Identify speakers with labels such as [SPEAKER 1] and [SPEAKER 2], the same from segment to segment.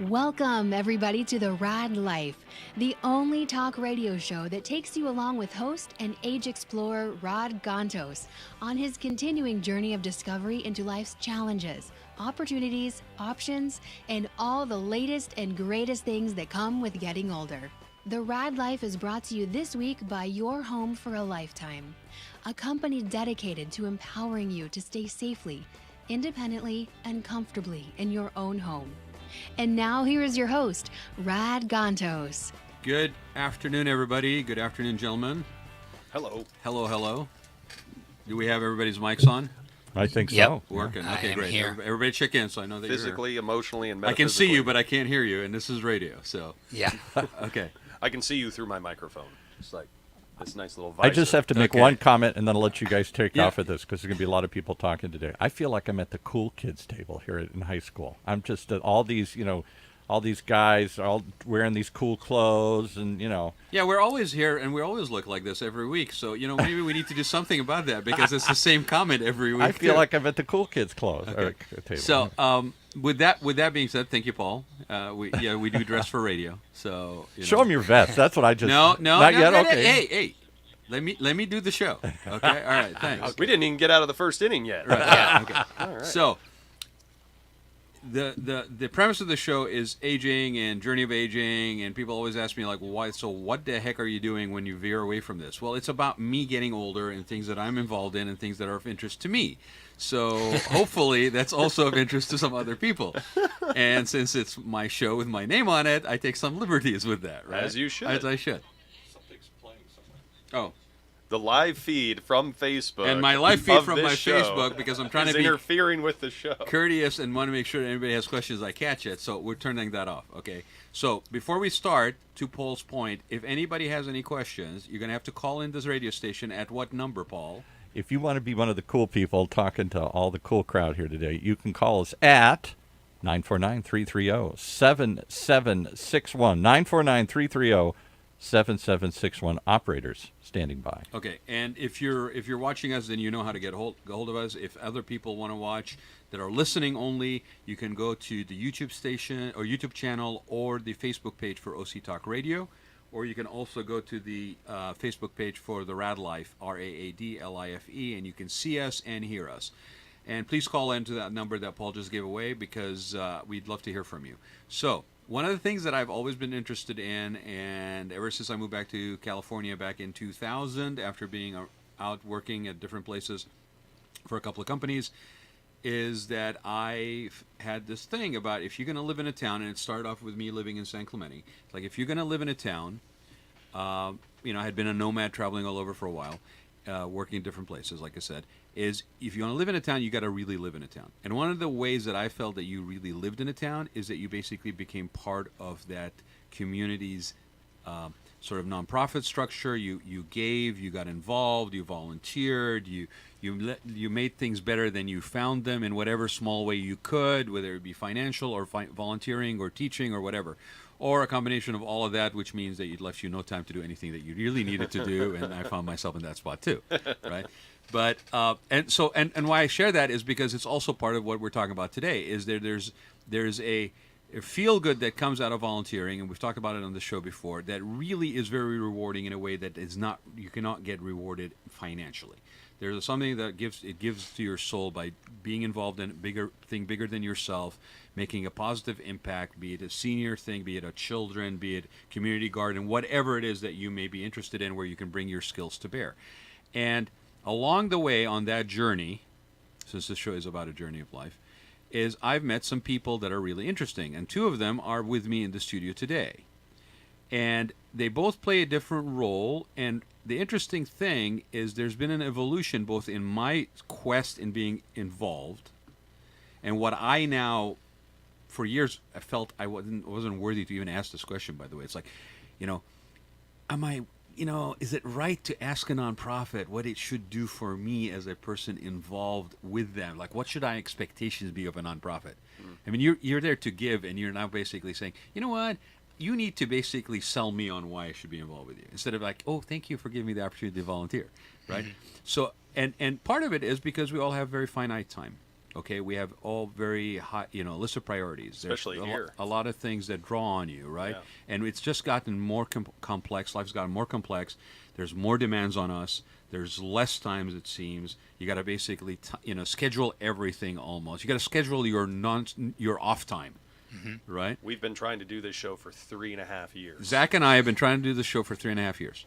[SPEAKER 1] Welcome, everybody, to the Raad Life, the only talk radio show that takes you along with host and age explorer Rod Gantos on his continuing journey of discovery into life's challenges, opportunities, options, and all the latest and greatest things that come with getting older. The Raad Life is brought to you this week by Your Home for a Lifetime, a company dedicated to empowering you to stay safely, independently, and comfortably in your own home. And now here is your host, Rad Gantos.
[SPEAKER 2] Good afternoon, everybody. Good afternoon, gentlemen.
[SPEAKER 3] Hello.
[SPEAKER 2] Hello, hello. Do we have everybody's mics on?
[SPEAKER 4] I think so.
[SPEAKER 3] Yep.
[SPEAKER 2] Working.
[SPEAKER 3] I
[SPEAKER 2] Okay,
[SPEAKER 3] am
[SPEAKER 2] great.
[SPEAKER 3] here.
[SPEAKER 2] Everybody check in so I know that
[SPEAKER 3] Physically, emotionally, and
[SPEAKER 2] you're here. I
[SPEAKER 3] metaphysically.
[SPEAKER 2] can see you, but I can't hear you, and this is radio, so.
[SPEAKER 3] Yeah.
[SPEAKER 2] Okay.
[SPEAKER 3] I can see you through my microphone. It's like this nice little visor.
[SPEAKER 4] I just have to make
[SPEAKER 2] Okay.
[SPEAKER 4] one comment, and then I'll let you guys take
[SPEAKER 2] Yeah.
[SPEAKER 4] off of this, because there's going to be a lot of people talking today. I feel like I'm at the cool kids table here in high school. I'm just all these guys are all wearing these cool clothes, and
[SPEAKER 2] Yeah, we're always here, and we always look like this every week, so, maybe we need to do something about that, because it's the same comment every week,
[SPEAKER 4] I feel
[SPEAKER 2] too.
[SPEAKER 4] like I'm at the cool kids clothes table.
[SPEAKER 2] So, with that being said, thank you, Paul. We do dress for radio, so.
[SPEAKER 4] Show them your vest. That's what I just.
[SPEAKER 2] No,
[SPEAKER 4] not yet.
[SPEAKER 2] no,
[SPEAKER 4] Okay.
[SPEAKER 2] Hey. Let me do the show. Okay, all right, thanks.
[SPEAKER 3] We didn't even get out of the first inning yet.
[SPEAKER 2] Right.
[SPEAKER 3] Yeah.
[SPEAKER 2] Okay.
[SPEAKER 3] All right.
[SPEAKER 2] So, the premise of the show is aging and journey of aging, and people always ask me like, why? So, what the heck are you doing when you veer away from this? Well, it's about me getting older and things that I'm involved in and things that are of interest to me. So, hopefully, that's also of interest to some other people. And since it's my show with my name on it, I take some liberties with that, right?
[SPEAKER 3] As you should.
[SPEAKER 2] As I should.
[SPEAKER 3] Something's playing somewhere.
[SPEAKER 2] Oh.
[SPEAKER 3] The live feed from Facebook.
[SPEAKER 2] And my live feed
[SPEAKER 3] of
[SPEAKER 2] from
[SPEAKER 3] this
[SPEAKER 2] my
[SPEAKER 3] show
[SPEAKER 2] Facebook, because I'm trying
[SPEAKER 3] is
[SPEAKER 2] to be
[SPEAKER 3] interfering with the show.
[SPEAKER 2] courteous and want to make sure that anybody has questions I catch it, so we're turning that off. Okay, so before we start, to Paul's point, if anybody has any questions, you're going to have to call in this radio station at what number, Paul?
[SPEAKER 4] If you want to be one of the cool people talking to all the cool crowd here today, you can call us at 949-330-7761. 949-330-7761. Operators standing by.
[SPEAKER 2] Okay, and if you're watching us, then you know how to get hold of us. If other people want to watch that are listening only, you can go to the YouTube station or YouTube channel or the Facebook page for OC Talk Radio, or you can also go to the Facebook page for the Raad Life, Raadlife, and you can see us and hear us. And please call into that number that Paul just gave away, because we'd love to hear from you. So, one of the things that I've always been interested in, and ever since I moved back to California back in 2000, after being out working at different places for a couple of companies, is that I've had this thing about if you're going to live in a town, and it started off with me living in San Clemente. It's like if you're going to live in a town, I had been a nomad traveling all over for a while, working in different places, like I said, is if you want to live in a town, you got to really live in a town. And one of the ways that I felt that you really lived in a town is that you basically became part of that community's sort of nonprofit structure. You gave, you got involved, you volunteered, you made things better than you found them in whatever small way you could, whether it be financial or volunteering or teaching or whatever, or a combination of all of that, which means that it left you no time to do anything that you really needed to do, and I found myself in that spot too, right? But and why I share that is because it's also part of what we're talking about today. Is there's a feel good that comes out of volunteering, and we've talked about it on the show before. That really is very rewarding in a way that is not, you cannot get rewarded financially. There's something that gives to your soul by being involved in bigger than yourself, making a positive impact, be it a senior thing, be it a children, be it community garden, whatever it is that you may be interested in, where you can bring your skills to bear. And along the way on that journey, since this show is about a journey of life, is I've met some people that are really interesting, and two of them are with me in the studio today. And they both play a different role, and the interesting thing is there's been an evolution both in my quest in being involved and what I now, for years, I felt I wasn't worthy to even ask this question, by the way. It's like, am I, is it right to ask a nonprofit what it should do for me as a person involved with them? Like, what should my expectations be of a nonprofit? I mean, you're there to give, and you're now basically saying, you know what? You need to basically sell me on why I should be involved with you, instead of like, oh, thank you for giving me the opportunity to volunteer, right? So, and part of it is because we all have very finite time. Okay, we have all very high, list of priorities. There's
[SPEAKER 3] Especially here.
[SPEAKER 2] a lot of things that draw on you, right?
[SPEAKER 3] Yeah.
[SPEAKER 2] And it's just gotten more complex. Life's gotten more complex. There's more demands on us. There's less times, it seems. You got to basically, schedule everything almost. You got to schedule your off time, right?
[SPEAKER 3] We've been trying to do this show for 3.5 years.
[SPEAKER 2] Zach and I have been trying to do this show for 3.5 years.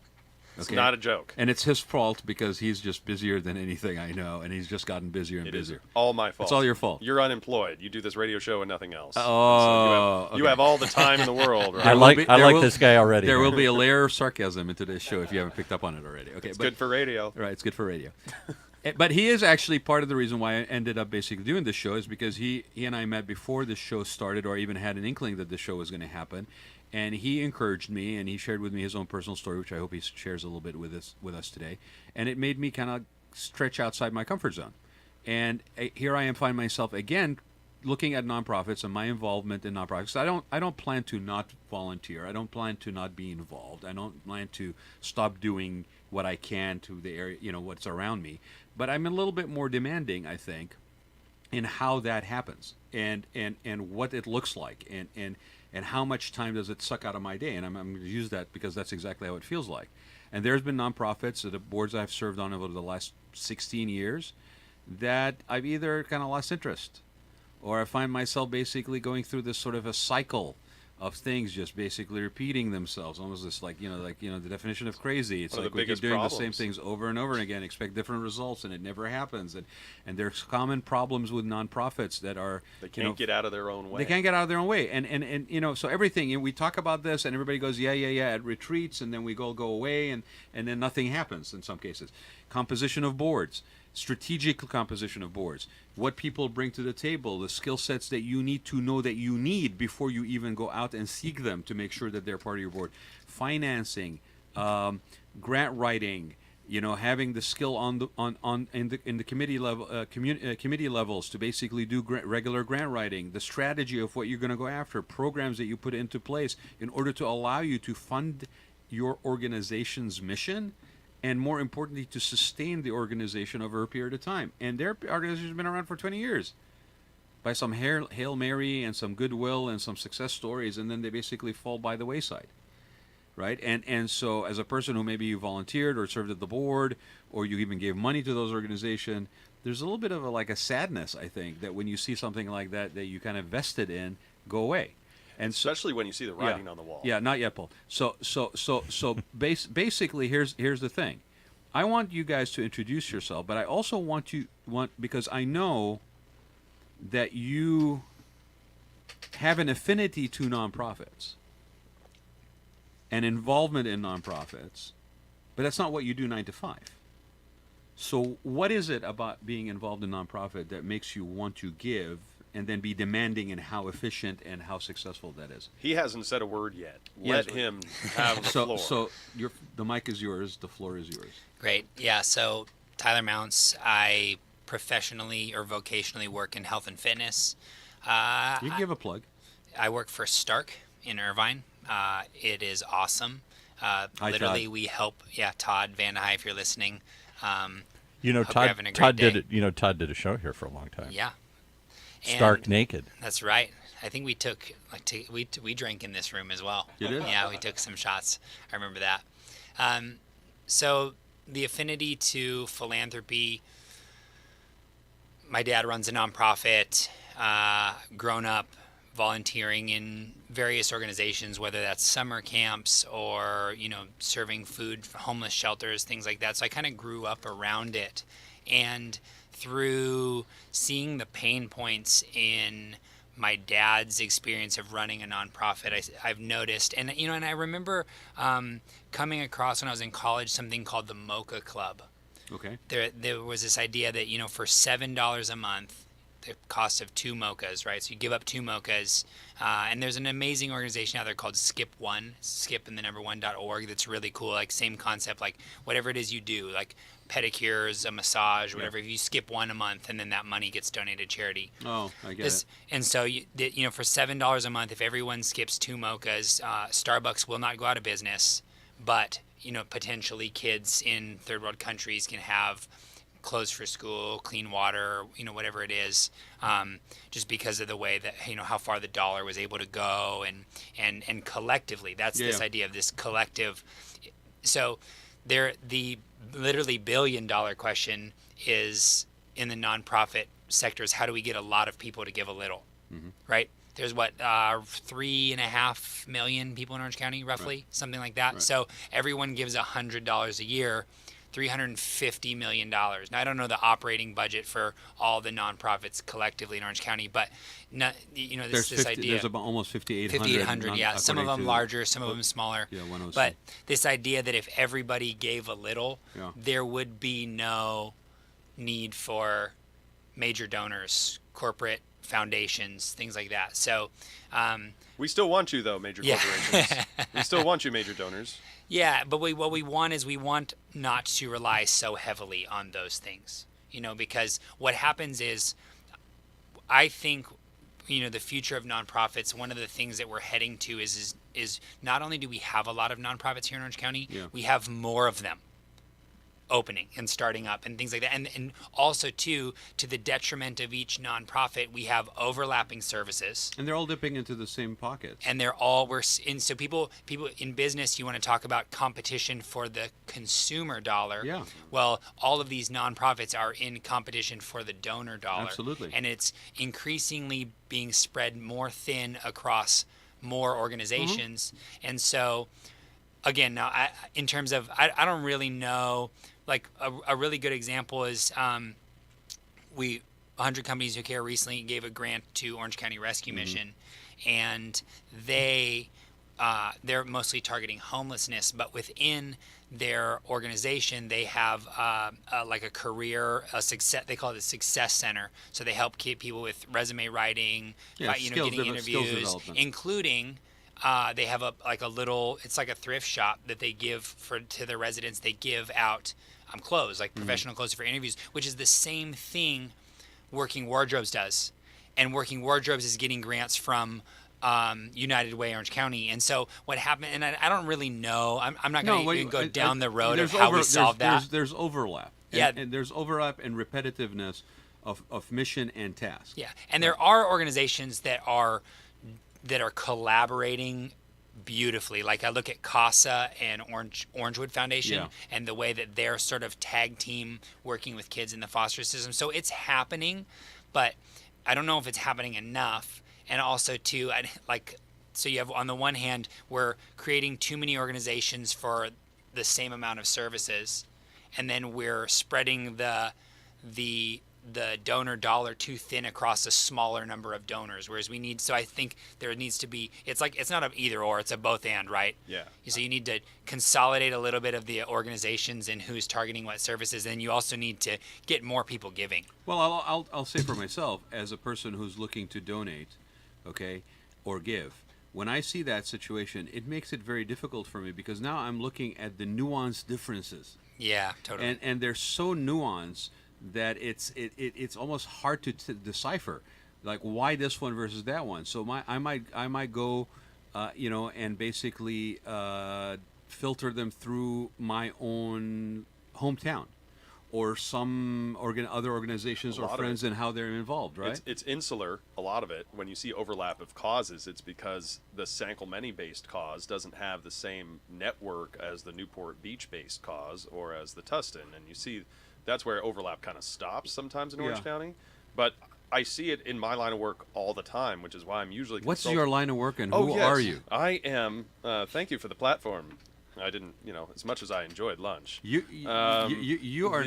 [SPEAKER 3] It's not a joke.
[SPEAKER 2] And it's his fault because he's just busier than anything I know, and he's just gotten busier and
[SPEAKER 3] It is
[SPEAKER 2] busier.
[SPEAKER 3] all my fault.
[SPEAKER 2] It's all your fault.
[SPEAKER 3] You're unemployed. You do this radio show and nothing else.
[SPEAKER 2] Oh,
[SPEAKER 3] you have all the time in the world. Right?
[SPEAKER 4] I like this guy already.
[SPEAKER 2] There will be a layer of sarcasm in today's show if you haven't picked up on it already. Okay,
[SPEAKER 3] It's good for radio.
[SPEAKER 2] Right, it's good for radio. But he is actually part of the reason why I ended up basically doing this show is because he and I met before this show started, or even had an inkling that this show was going to happen. And he encouraged me, and he shared with me his own personal story, which I hope he shares a little bit with us today. And it made me kind of stretch outside my comfort zone. And here I am, find myself again looking at nonprofits and my involvement in nonprofits. I don't plan to not volunteer. I don't plan to not be involved. I don't plan to stop doing what I can to the area, what's around me. But I'm a little bit more demanding, I think, in how that happens and what it looks like and how much time does it suck out of my day. And I'm going to use that because that's exactly how it feels like. And there's been nonprofits, the boards I've served on over the last 16 years, that I've either kind of lost interest, or I find myself basically going through this sort of a cycle of things just basically repeating themselves, almost this the definition of crazy. It's
[SPEAKER 3] One of
[SPEAKER 2] like
[SPEAKER 3] the
[SPEAKER 2] we keep
[SPEAKER 3] biggest
[SPEAKER 2] doing
[SPEAKER 3] problems.
[SPEAKER 2] the same things over and over again, expect different results, and it never happens. And there's common problems with nonprofits that are
[SPEAKER 3] They can't get out of their own way.
[SPEAKER 2] they can't get out of their own way, and so everything. We talk about this, and everybody goes, yeah, at retreats, and then we go away, and then nothing happens in some cases. Composition of boards, strategic composition of boards, what people bring to the table, the skill sets that you need to know that you need before you even go out and seek them to make sure that they're part of your board. Financing, grant writing. Having the skill in the committee level, committee levels to basically do regular grant writing, the strategy of what you're going to go after, programs that you put into place in order to allow you to fund your organization's mission, and more importantly, to sustain the organization over a period of time. And their organization has been around for 20 years by some Hail Mary and some goodwill and some success stories, and then they basically fall by the wayside. Right, and so as a person who maybe you volunteered or served at the board, or you even gave money to those organizations, there's a little bit of a sadness, I think, that when you see something like that you kind of vested in go away, and
[SPEAKER 3] Especially when you see the writing on the wall.
[SPEAKER 2] Yeah, not yet, Paul. So basically, here's the thing. I want you guys to introduce yourself, but I also want because I know that you have an affinity to nonprofits and involvement in nonprofits, but that's not what you do 9 to 5. So what is it about being involved in nonprofit that makes you want to give and then be demanding in how efficient and how successful that is?
[SPEAKER 3] He hasn't said a word yet.
[SPEAKER 2] Yes.
[SPEAKER 3] Let him have the floor.
[SPEAKER 2] So the mic is yours, the floor is yours.
[SPEAKER 5] Great. Yeah, so Tyler Mounts, I professionally or vocationally work in health and fitness.
[SPEAKER 2] You can give a plug.
[SPEAKER 5] I work for Stark in Irvine. It is awesome.
[SPEAKER 2] Hi,
[SPEAKER 5] Literally,
[SPEAKER 2] Todd.
[SPEAKER 5] we help. Yeah, Todd Van High, if you're listening.
[SPEAKER 4] Todd
[SPEAKER 5] you're having a great
[SPEAKER 4] Todd did
[SPEAKER 5] day.
[SPEAKER 4] it. Todd did a show here for a long time.
[SPEAKER 5] Yeah.
[SPEAKER 4] Stark
[SPEAKER 5] And
[SPEAKER 4] naked.
[SPEAKER 5] That's right. I think we took we drank in this room as well.
[SPEAKER 2] You did?
[SPEAKER 5] Yeah, we took some shots. I remember that. So the affinity to philanthropy. My dad runs a nonprofit. Grown up volunteering in various organizations, whether that's summer camps or serving food for homeless shelters, things like that. So I kind of grew up around it, and through seeing the pain points in my dad's experience of running a nonprofit, I've noticed, and I remember coming across when I was in college something called the Mocha Club.
[SPEAKER 2] Okay.
[SPEAKER 5] There was this idea that for $7 a month, the cost of 2 mochas, right? So you give up 2 mochas, and there's an amazing organization out there called Skip One, skip and the number 1.org. That's really cool. Like same concept, like whatever it is you do, like pedicures, a massage, whatever. If you skip 1 a month, and then that money gets donated to charity.
[SPEAKER 2] Oh, I get it.
[SPEAKER 5] And so for $7 a month, if everyone skips 2 mochas, Starbucks will not go out of business, but potentially kids in third world countries can have clothes for school, clean water, whatever it is, just because of the way that, how far the dollar was able to go, and collectively, that's this idea of this collective. So the literally $1 billion question is in the nonprofit sectors. How do we get a lot of people to give a little, right? There's 3.5 million people in Orange County, roughly, something like that.
[SPEAKER 2] Right.
[SPEAKER 5] So everyone gives $100 a year, $350 million. Now, I don't know the operating budget for all the nonprofits collectively in Orange County, but this idea.
[SPEAKER 2] There's about almost 5,800.
[SPEAKER 5] 5,800, yeah. Some of them larger, some of them smaller.
[SPEAKER 2] Yeah, 106.
[SPEAKER 5] But this idea that if everybody gave a little,
[SPEAKER 2] Yeah.
[SPEAKER 5] there would be no need for major donors, corporate foundations, things like that. So
[SPEAKER 3] We still want you, though, major corporations. We still want you, major donors.
[SPEAKER 5] yeah, but what we want is we want not to rely so heavily on those things, because what happens is, I think, the future of nonprofits, one of the things that we're heading to is not only do we have a lot of nonprofits here in Orange County, we have more of them opening and starting up and things like that, and also to the detriment of each nonprofit, we have overlapping services,
[SPEAKER 2] And they're all dipping into the same pockets.
[SPEAKER 5] and so people in business, you want to talk about competition for the consumer dollar.
[SPEAKER 2] Yeah.
[SPEAKER 5] Well, all of these nonprofits are in competition for the donor dollar.
[SPEAKER 2] Absolutely.
[SPEAKER 5] And it's increasingly being spread more thin across more organizations. And so, again, now in terms of, I don't really know. Like a really good example is 100 Companies Who Care recently gave a grant to Orange County Rescue Mission, and they're mostly targeting homelessness, but within their organization they have like a career, a success. They call it a success center. So they help keep people with resume writing, getting interviews,
[SPEAKER 2] development.
[SPEAKER 5] including. They have it's like a thrift shop that they give to their residents. They give out clothes, like professional clothes for interviews, which is the same thing Working Wardrobes does. And Working Wardrobes is getting grants from United Way Orange County. And so what happened, and I don't really know, I'm not going to go down the road of how we solve that.
[SPEAKER 2] There's overlap. And there's overlap and repetitiveness of mission and task.
[SPEAKER 5] Yeah, and there are organizations that are collaborating beautifully. Like I look at CASA and Orangewood Foundation, and the way that they're sort of tag team working with kids in the foster system. So it's happening, but I don't know if it's happening enough. And also too, so you have, on the one hand, we're creating too many organizations for the same amount of services, and then we're spreading the donor dollar too thin across a smaller number of donors, whereas I think there needs to be, it's not an either or, it's a both and, right?
[SPEAKER 3] Yeah.
[SPEAKER 5] So you need to consolidate a little bit of the organizations and who's targeting what services, and you also need to get more people giving.
[SPEAKER 2] Well, I'll say for myself, as a person who's looking to donate, okay, or give, when I see that situation, it makes it very difficult for me, because now I'm looking at the nuanced differences.
[SPEAKER 5] Yeah, totally.
[SPEAKER 2] And they're so nuanced that it's almost hard to decipher, like why this one versus that one. So I might go, and basically filter them through my own hometown, or some other organizations or friends and how they're involved. Right?
[SPEAKER 3] It's insular. A lot of it. When you see overlap of causes, it's because the San Clemente-based cause doesn't have the same network as the Newport Beach-based cause or as the Tustin, and you see. That's where overlap kind of stops sometimes in Orange County. But I see it in my line of work all the time, which is why I'm usually
[SPEAKER 2] What's your line of work, and who are you?
[SPEAKER 3] I am, thank you for the platform. I didn't, as much as I enjoyed lunch.
[SPEAKER 2] You are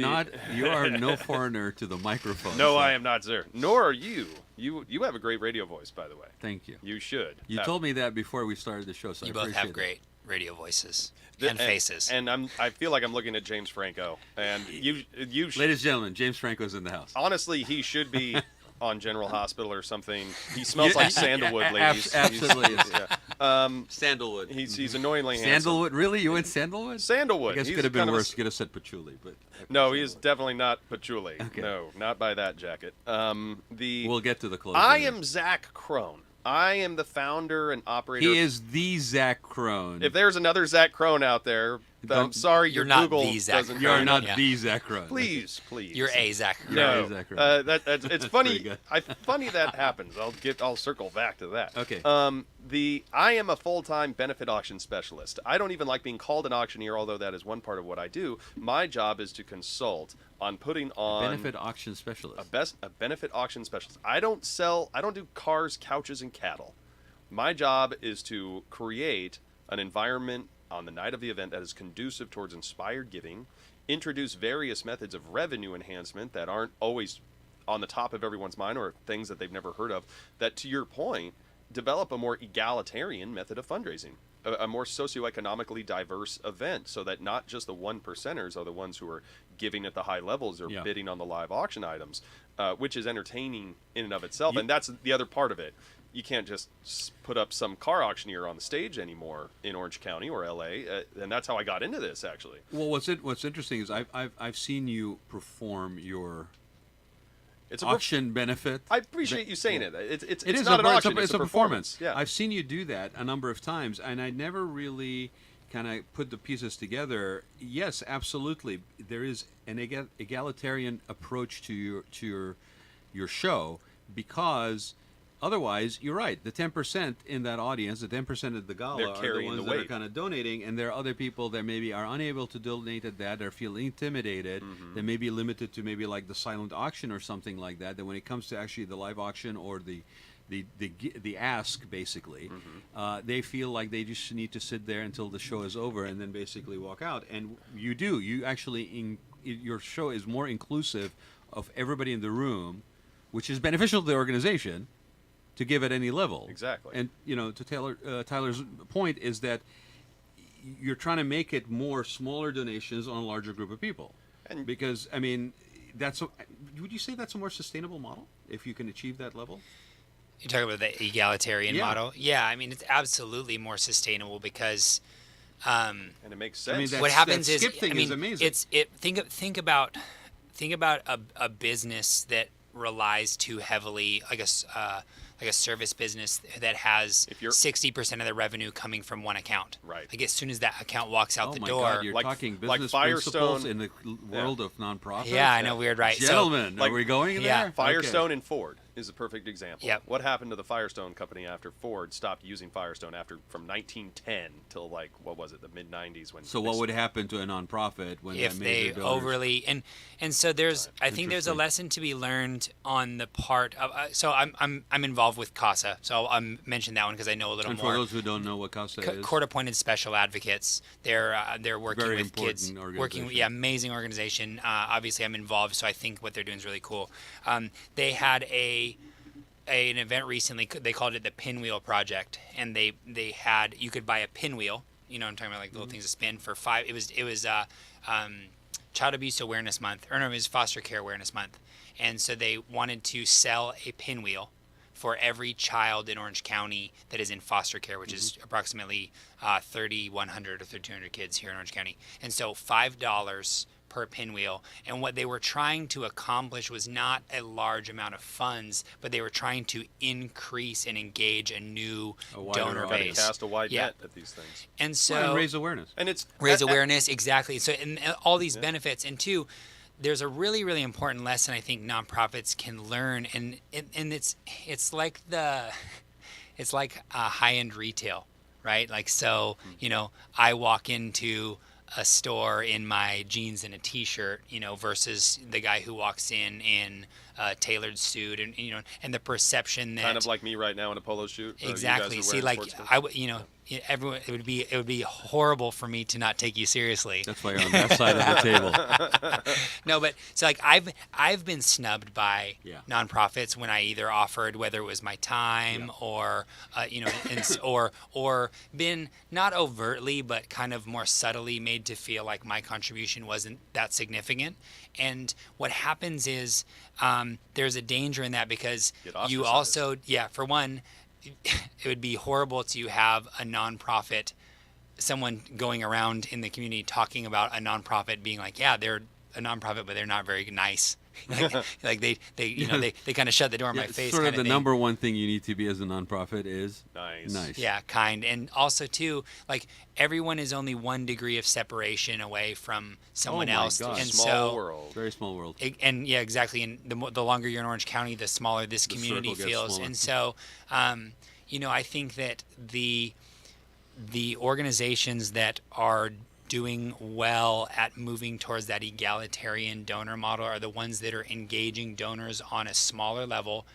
[SPEAKER 2] no foreigner to the microphone.
[SPEAKER 3] No, so. I am not, sir. Nor are you. You have a great radio voice, by the way.
[SPEAKER 2] Thank you.
[SPEAKER 3] You should.
[SPEAKER 2] You told me that before we started the show, so
[SPEAKER 5] you
[SPEAKER 2] I
[SPEAKER 5] both
[SPEAKER 2] appreciate
[SPEAKER 5] have great radio voices.
[SPEAKER 3] And
[SPEAKER 5] faces.
[SPEAKER 3] And I feel like I'm looking at James Franco. And you
[SPEAKER 2] ladies and gentlemen, James Franco's in the house.
[SPEAKER 3] Honestly, he should be on General Hospital or something. He smells like sandalwood, ladies.
[SPEAKER 2] Absolutely.
[SPEAKER 3] Sandalwood. He's annoyingly handsome.
[SPEAKER 2] Sandalwood? Really? You went sandalwood?
[SPEAKER 3] Sandalwood.
[SPEAKER 2] I guess it could have been worse. You could have said patchouli, but
[SPEAKER 3] no, he is definitely not patchouli.
[SPEAKER 2] Okay.
[SPEAKER 3] No, not by that jacket.
[SPEAKER 2] We'll get to the clothes.
[SPEAKER 3] I am Zach Crone. I am the founder and operator.
[SPEAKER 2] He is the Zach Crone.
[SPEAKER 3] If there's another Zach Crone out there, I'm sorry,
[SPEAKER 5] You're
[SPEAKER 3] your
[SPEAKER 5] not
[SPEAKER 3] Google
[SPEAKER 5] the Zach
[SPEAKER 3] doesn't.
[SPEAKER 2] You're
[SPEAKER 5] Right,
[SPEAKER 2] not
[SPEAKER 5] yeah.
[SPEAKER 2] the Zach Run.
[SPEAKER 3] Please.
[SPEAKER 5] You're a Zach.
[SPEAKER 3] No,
[SPEAKER 2] Yeah, exactly.
[SPEAKER 3] it's
[SPEAKER 2] That's
[SPEAKER 3] funny.
[SPEAKER 2] pretty good.
[SPEAKER 3] Funny that happens. I'll circle back to that.
[SPEAKER 2] Okay.
[SPEAKER 3] I am a full-time benefit auction specialist. I don't even like being called an auctioneer, although that is one part of what I do. My job is to consult on putting on
[SPEAKER 2] Benefit auction specialist.
[SPEAKER 3] a benefit auction specialist. I don't do cars, couches, and cattle. My job is to create an environment on the night of the event that is conducive towards inspired giving, introduce various methods of revenue enhancement that aren't always on the top of everyone's mind or things that they've never heard of, that, to your point, develop a more egalitarian method of fundraising, a more socioeconomically diverse event, so that not just the 1%ers are the ones who are giving at the high levels or bidding on the live auction items, which is entertaining in and of itself. And that's the other part of it. You can't just put up some car auctioneer on the stage anymore in Orange County or LA, and that's how I got into this, actually.
[SPEAKER 2] Well, what's interesting is I've seen you perform your
[SPEAKER 3] It's
[SPEAKER 2] auction benefit.
[SPEAKER 3] I appreciate you saying it. It's
[SPEAKER 2] It is
[SPEAKER 3] not an
[SPEAKER 2] a,
[SPEAKER 3] auction.
[SPEAKER 2] it's a performance.
[SPEAKER 3] Yeah.
[SPEAKER 2] I've seen you do that a number of times, and I never really kind of put the pieces together. Yes, absolutely. There is an egalitarian approach to your show, because otherwise, you're right. The 10% in that audience, the 10% of the gala,
[SPEAKER 3] They're
[SPEAKER 2] are the
[SPEAKER 3] carrying
[SPEAKER 2] ones
[SPEAKER 3] the
[SPEAKER 2] that are
[SPEAKER 3] weight.
[SPEAKER 2] kind of donating, and there are other people that maybe are unable to donate at that, or feel intimidated. They may be limited to maybe like the silent auction or something like that. That when it comes to actually the live auction or the ask, basically, they feel like they just need to sit there until the show is over and then basically walk out. And you actually your show is more inclusive of everybody in the room, which is beneficial to the organization to give at any level.
[SPEAKER 3] Exactly.
[SPEAKER 2] And to Tyler's point is that you're trying to make it more smaller donations on a larger group of people.
[SPEAKER 3] And
[SPEAKER 2] because I mean, would you say that's a more sustainable model if you can achieve that level?
[SPEAKER 5] You're talking about the egalitarian
[SPEAKER 2] Yeah.
[SPEAKER 5] model? Yeah, I mean, it's absolutely more sustainable because
[SPEAKER 3] and it makes sense.
[SPEAKER 2] I mean,
[SPEAKER 5] what happens
[SPEAKER 2] that
[SPEAKER 5] is,
[SPEAKER 2] skip thing
[SPEAKER 5] I mean,
[SPEAKER 2] is amazing.
[SPEAKER 5] think about a business that relies too heavily, like a service business that has
[SPEAKER 3] If you're-
[SPEAKER 5] 60% of the revenue coming from one account.
[SPEAKER 3] Right.
[SPEAKER 5] Like as soon as that account walks out
[SPEAKER 2] Oh
[SPEAKER 5] the
[SPEAKER 2] my
[SPEAKER 5] door,
[SPEAKER 2] God, you're
[SPEAKER 3] Like-
[SPEAKER 2] talking
[SPEAKER 3] like
[SPEAKER 2] business
[SPEAKER 3] Firestone-
[SPEAKER 2] principles in the world of nonprofits.
[SPEAKER 5] yeah, I know, weird, right?
[SPEAKER 2] Gentlemen,
[SPEAKER 3] like-
[SPEAKER 2] are we going
[SPEAKER 5] Yeah.
[SPEAKER 2] there?
[SPEAKER 3] Firestone and Ford is a perfect example.
[SPEAKER 5] Yep.
[SPEAKER 3] What happened to the Firestone company after Ford stopped using Firestone from 1910 till like what was it, the mid 90s when?
[SPEAKER 2] So
[SPEAKER 3] they
[SPEAKER 2] what would happen to a nonprofit when
[SPEAKER 5] if
[SPEAKER 2] they
[SPEAKER 5] they
[SPEAKER 2] made their donors?
[SPEAKER 5] overly and so there's I think there's a
[SPEAKER 2] Interesting.
[SPEAKER 5] lesson to be learned on the part of so I'm involved with CASA, so I'll mention that one because I know a little
[SPEAKER 2] And
[SPEAKER 5] more.
[SPEAKER 2] for those who don't know what CASA is,
[SPEAKER 5] Court-appointed special advocates. They're working
[SPEAKER 2] Very
[SPEAKER 5] with kids,
[SPEAKER 2] important
[SPEAKER 5] working
[SPEAKER 2] organization.
[SPEAKER 5] amazing organization. Obviously, I'm involved, so I think what they're doing is really cool. They had an event recently. They called it the Pinwheel Project, and they had you could buy a pinwheel. You know, what I'm talking about like little things to spin for $5. It was Child Abuse Awareness Month, or no, it was Foster Care Awareness Month, and so they wanted to sell a pinwheel for every child in Orange County that is in foster care, which is approximately 3,100 or 3,200 kids here in Orange County. And so $5 per pinwheel. And what they were trying to accomplish was not a large amount of funds, but they were trying to increase and engage a new
[SPEAKER 2] wider
[SPEAKER 5] donor
[SPEAKER 2] audience.
[SPEAKER 5] base.
[SPEAKER 3] cast a wide
[SPEAKER 5] Yeah.
[SPEAKER 3] net at these things.
[SPEAKER 5] And so
[SPEAKER 2] Well, and raise awareness.
[SPEAKER 3] And it's
[SPEAKER 5] raise
[SPEAKER 3] a- a-
[SPEAKER 5] awareness, exactly. So and all these benefits, and two, there's a really, really important lesson I think nonprofits can learn, and it's like high-end retail, right? Like so, I walk into a store in my jeans and a t-shirt, versus the guy who walks in a tailored suit, and the perception that
[SPEAKER 3] kind of like me right now in a polo shoot. You guys
[SPEAKER 5] exactly.
[SPEAKER 3] are
[SPEAKER 5] See,
[SPEAKER 3] wearing
[SPEAKER 5] like
[SPEAKER 3] sports clothes.
[SPEAKER 5] everyone, it would be horrible for me to not take you seriously.
[SPEAKER 2] That's why you're on that side of the table.
[SPEAKER 5] No, but so like I've been snubbed by
[SPEAKER 2] Yeah.
[SPEAKER 5] nonprofits when I either offered, whether it was my time or or been not overtly but kind of more subtly made to feel like my contribution wasn't that significant. And what happens is there's a danger in that because
[SPEAKER 3] Get
[SPEAKER 5] you
[SPEAKER 3] ostracized.
[SPEAKER 5] also for one, it would be horrible to have a nonprofit, someone going around in the community talking about a nonprofit being like, yeah, they're a nonprofit, but they're not very nice like they kind of shut the door in my face.
[SPEAKER 2] Sort of
[SPEAKER 5] kinda
[SPEAKER 2] the
[SPEAKER 5] thing.
[SPEAKER 2] number one thing you need to be as a nonprofit is
[SPEAKER 3] Nice.
[SPEAKER 5] Yeah, kind. And also, too, like, everyone is only 1 degree of separation away from someone
[SPEAKER 2] my
[SPEAKER 5] else.
[SPEAKER 2] God.
[SPEAKER 5] And
[SPEAKER 3] Small
[SPEAKER 5] so,
[SPEAKER 3] world.
[SPEAKER 2] very small world.
[SPEAKER 5] and yeah, exactly. And the longer you're in Orange County, the smaller this community
[SPEAKER 2] circle gets
[SPEAKER 5] feels.
[SPEAKER 2] smaller.
[SPEAKER 5] And so, I think that the organizations that are doing well at moving towards that egalitarian donor model are the ones that are engaging donors on a smaller level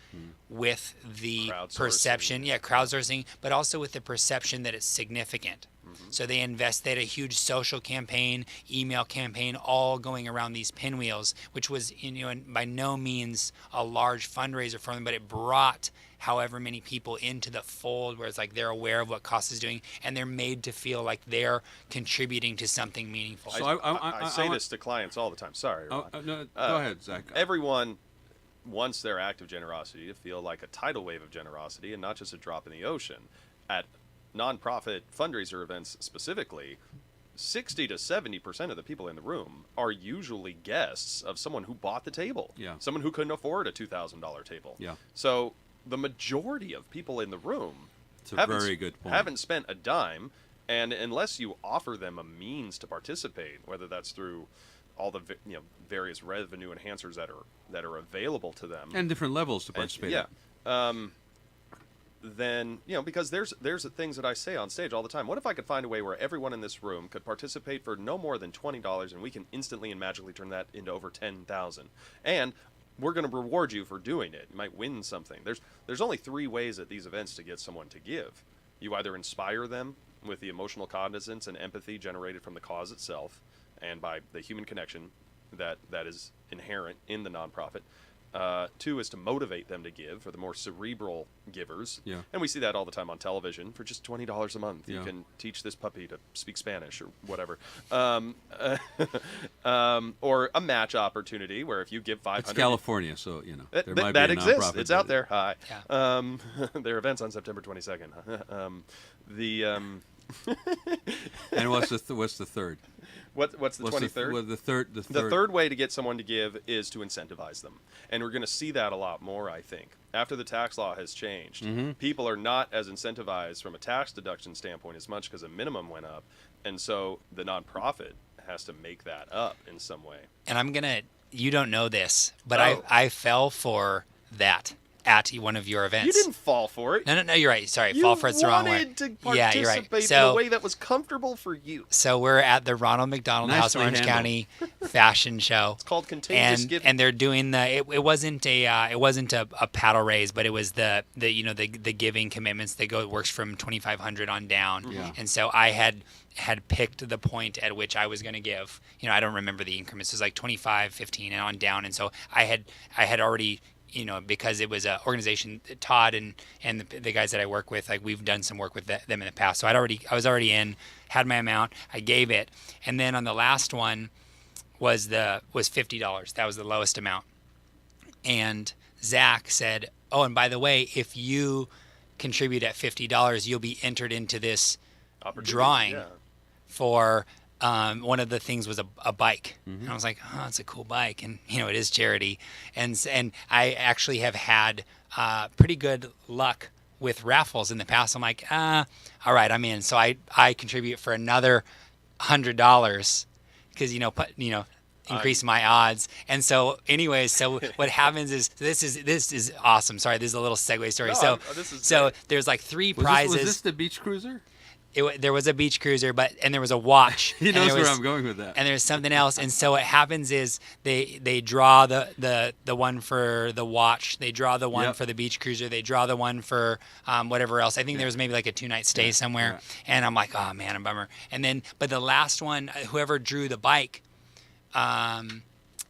[SPEAKER 5] with the
[SPEAKER 3] Crowdsourcing.
[SPEAKER 5] perception, crowdsourcing, but also with the perception that it's significant. So they had a huge social campaign, email campaign, all going around these pinwheels, which was, and by no means a large fundraiser for them, but it brought however many people into the fold where it's like they're aware of what COS is doing and they're made to feel like they're contributing to something meaningful.
[SPEAKER 2] So
[SPEAKER 3] I say this to clients all the time. Sorry, Ron.
[SPEAKER 2] No, go ahead, Zach.
[SPEAKER 3] Everyone wants their act of generosity to feel like a tidal wave of generosity and not just a drop in the ocean. At nonprofit fundraiser events specifically, 60 to 70% of the people in the room are usually guests of someone who bought the table.
[SPEAKER 2] Yeah.
[SPEAKER 3] Someone who couldn't afford a $2,000 table.
[SPEAKER 2] Yeah.
[SPEAKER 3] So the majority of people in the room
[SPEAKER 2] It's a very good point.
[SPEAKER 3] haven't spent a dime, and unless you offer them a means to participate, whether that's through all the various revenue enhancers that are available to them,
[SPEAKER 2] And different levels to participate.
[SPEAKER 3] then because there's things that I say on stage all the time. What if I could find a way where everyone in this room could participate for no more than $20, and we can instantly and magically turn that into over $10,000, and we're going to reward you for doing it. You might win something. There's only 3 ways at these events to get someone to give. You either inspire them with the emotional cognizance and empathy generated from the cause itself, and by the human connection that is inherent in the nonprofit. 2 is to motivate them to give, for the more cerebral givers.
[SPEAKER 2] Yeah.
[SPEAKER 3] And we see that all the time on television. For just $20 a month, you
[SPEAKER 2] Yeah.
[SPEAKER 3] can teach this puppy to speak Spanish or whatever. Or a match opportunity where if you give $500...
[SPEAKER 2] It's California, so, there might
[SPEAKER 3] that
[SPEAKER 2] be a
[SPEAKER 3] exists.
[SPEAKER 2] nonprofit
[SPEAKER 3] It's out
[SPEAKER 2] that-
[SPEAKER 3] there. Hi.
[SPEAKER 5] Yeah.
[SPEAKER 3] There are events on September 22nd.
[SPEAKER 2] And what's the third?
[SPEAKER 3] What's the
[SPEAKER 2] What's
[SPEAKER 3] 23rd?
[SPEAKER 2] The third.
[SPEAKER 3] The third way to get someone to give is to incentivize them. And we're going to see that a lot more, I think. After the tax law has changed, people are not as incentivized from a tax deduction standpoint as much because the minimum went up. And so the nonprofit has to make that up in some way.
[SPEAKER 5] And you don't know this, but
[SPEAKER 3] Oh.
[SPEAKER 5] I fell for that at one of your events.
[SPEAKER 3] You didn't fall for it.
[SPEAKER 5] No, you're right. Sorry,
[SPEAKER 3] You
[SPEAKER 5] fall for it's the wrong
[SPEAKER 3] wanted
[SPEAKER 5] word.
[SPEAKER 3] to
[SPEAKER 5] Yeah,
[SPEAKER 3] participate
[SPEAKER 5] you're right.
[SPEAKER 3] in
[SPEAKER 5] So,
[SPEAKER 3] a way that was comfortable for you.
[SPEAKER 5] so we're at the Ronald McDonald House
[SPEAKER 2] Nicely
[SPEAKER 5] Orange
[SPEAKER 2] handled.
[SPEAKER 5] County Fashion Show.
[SPEAKER 3] It's called contagious giving.
[SPEAKER 5] And they're doing it wasn't a paddle raise, but it was the giving commitments that works from 2,500 on down.
[SPEAKER 2] Yeah.
[SPEAKER 5] And so I had picked the point at which I was going to give. I don't remember the increments. It was like 25, 15 and on down. And so I had already, because it was an organization, Todd and the guys that I work with, like we've done some work with them in the past. So I was already in, had my amount, I gave it. And then on the last one was $50. That was the lowest amount. And Zach said, "Oh, and by the way, if you contribute at $50, you'll be entered into this
[SPEAKER 3] Opportunity,
[SPEAKER 5] drawing
[SPEAKER 3] yeah.
[SPEAKER 5] for one of the things was a bike." And I was like, "Oh, it's a cool bike," and it is charity, and I actually have had pretty good luck with raffles in the past. I'm like, all right, I'm in. So I contribute for another $100 because increase my odds. And so anyways, so what happens is this is awesome. Sorry, this is a little segue story.
[SPEAKER 3] No, this is great.
[SPEAKER 5] There's like 3
[SPEAKER 2] Was
[SPEAKER 5] prizes.
[SPEAKER 2] this the beach cruiser?
[SPEAKER 5] There was a beach cruiser, and there was a watch.
[SPEAKER 2] He
[SPEAKER 5] and
[SPEAKER 2] knows
[SPEAKER 5] there
[SPEAKER 2] where
[SPEAKER 5] was-
[SPEAKER 2] I'm going with that.
[SPEAKER 5] And there's something else. And so what happens is they draw the one for the watch. They draw the one
[SPEAKER 2] Yep.
[SPEAKER 5] for the beach cruiser. They draw the one for whatever else. I think there was maybe like a 2-night stay somewhere.
[SPEAKER 2] yeah.
[SPEAKER 5] And I'm like, oh man, a bummer. And then, but the last one, whoever drew the bike,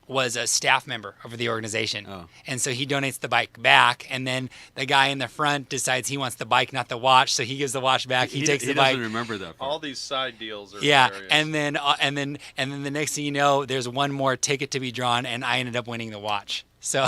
[SPEAKER 5] was a staff member of the organization.
[SPEAKER 2] Oh.
[SPEAKER 5] And so he donates the bike back, and then the guy in the front decides he wants the bike, not the watch, so he gives the watch back. He takes the bike.
[SPEAKER 2] doesn't remember that part.
[SPEAKER 3] All these side deals are
[SPEAKER 5] Yeah,
[SPEAKER 3] hilarious.
[SPEAKER 5] and then the next thing you know, there's one more ticket to be drawn, and I ended up winning the watch. So,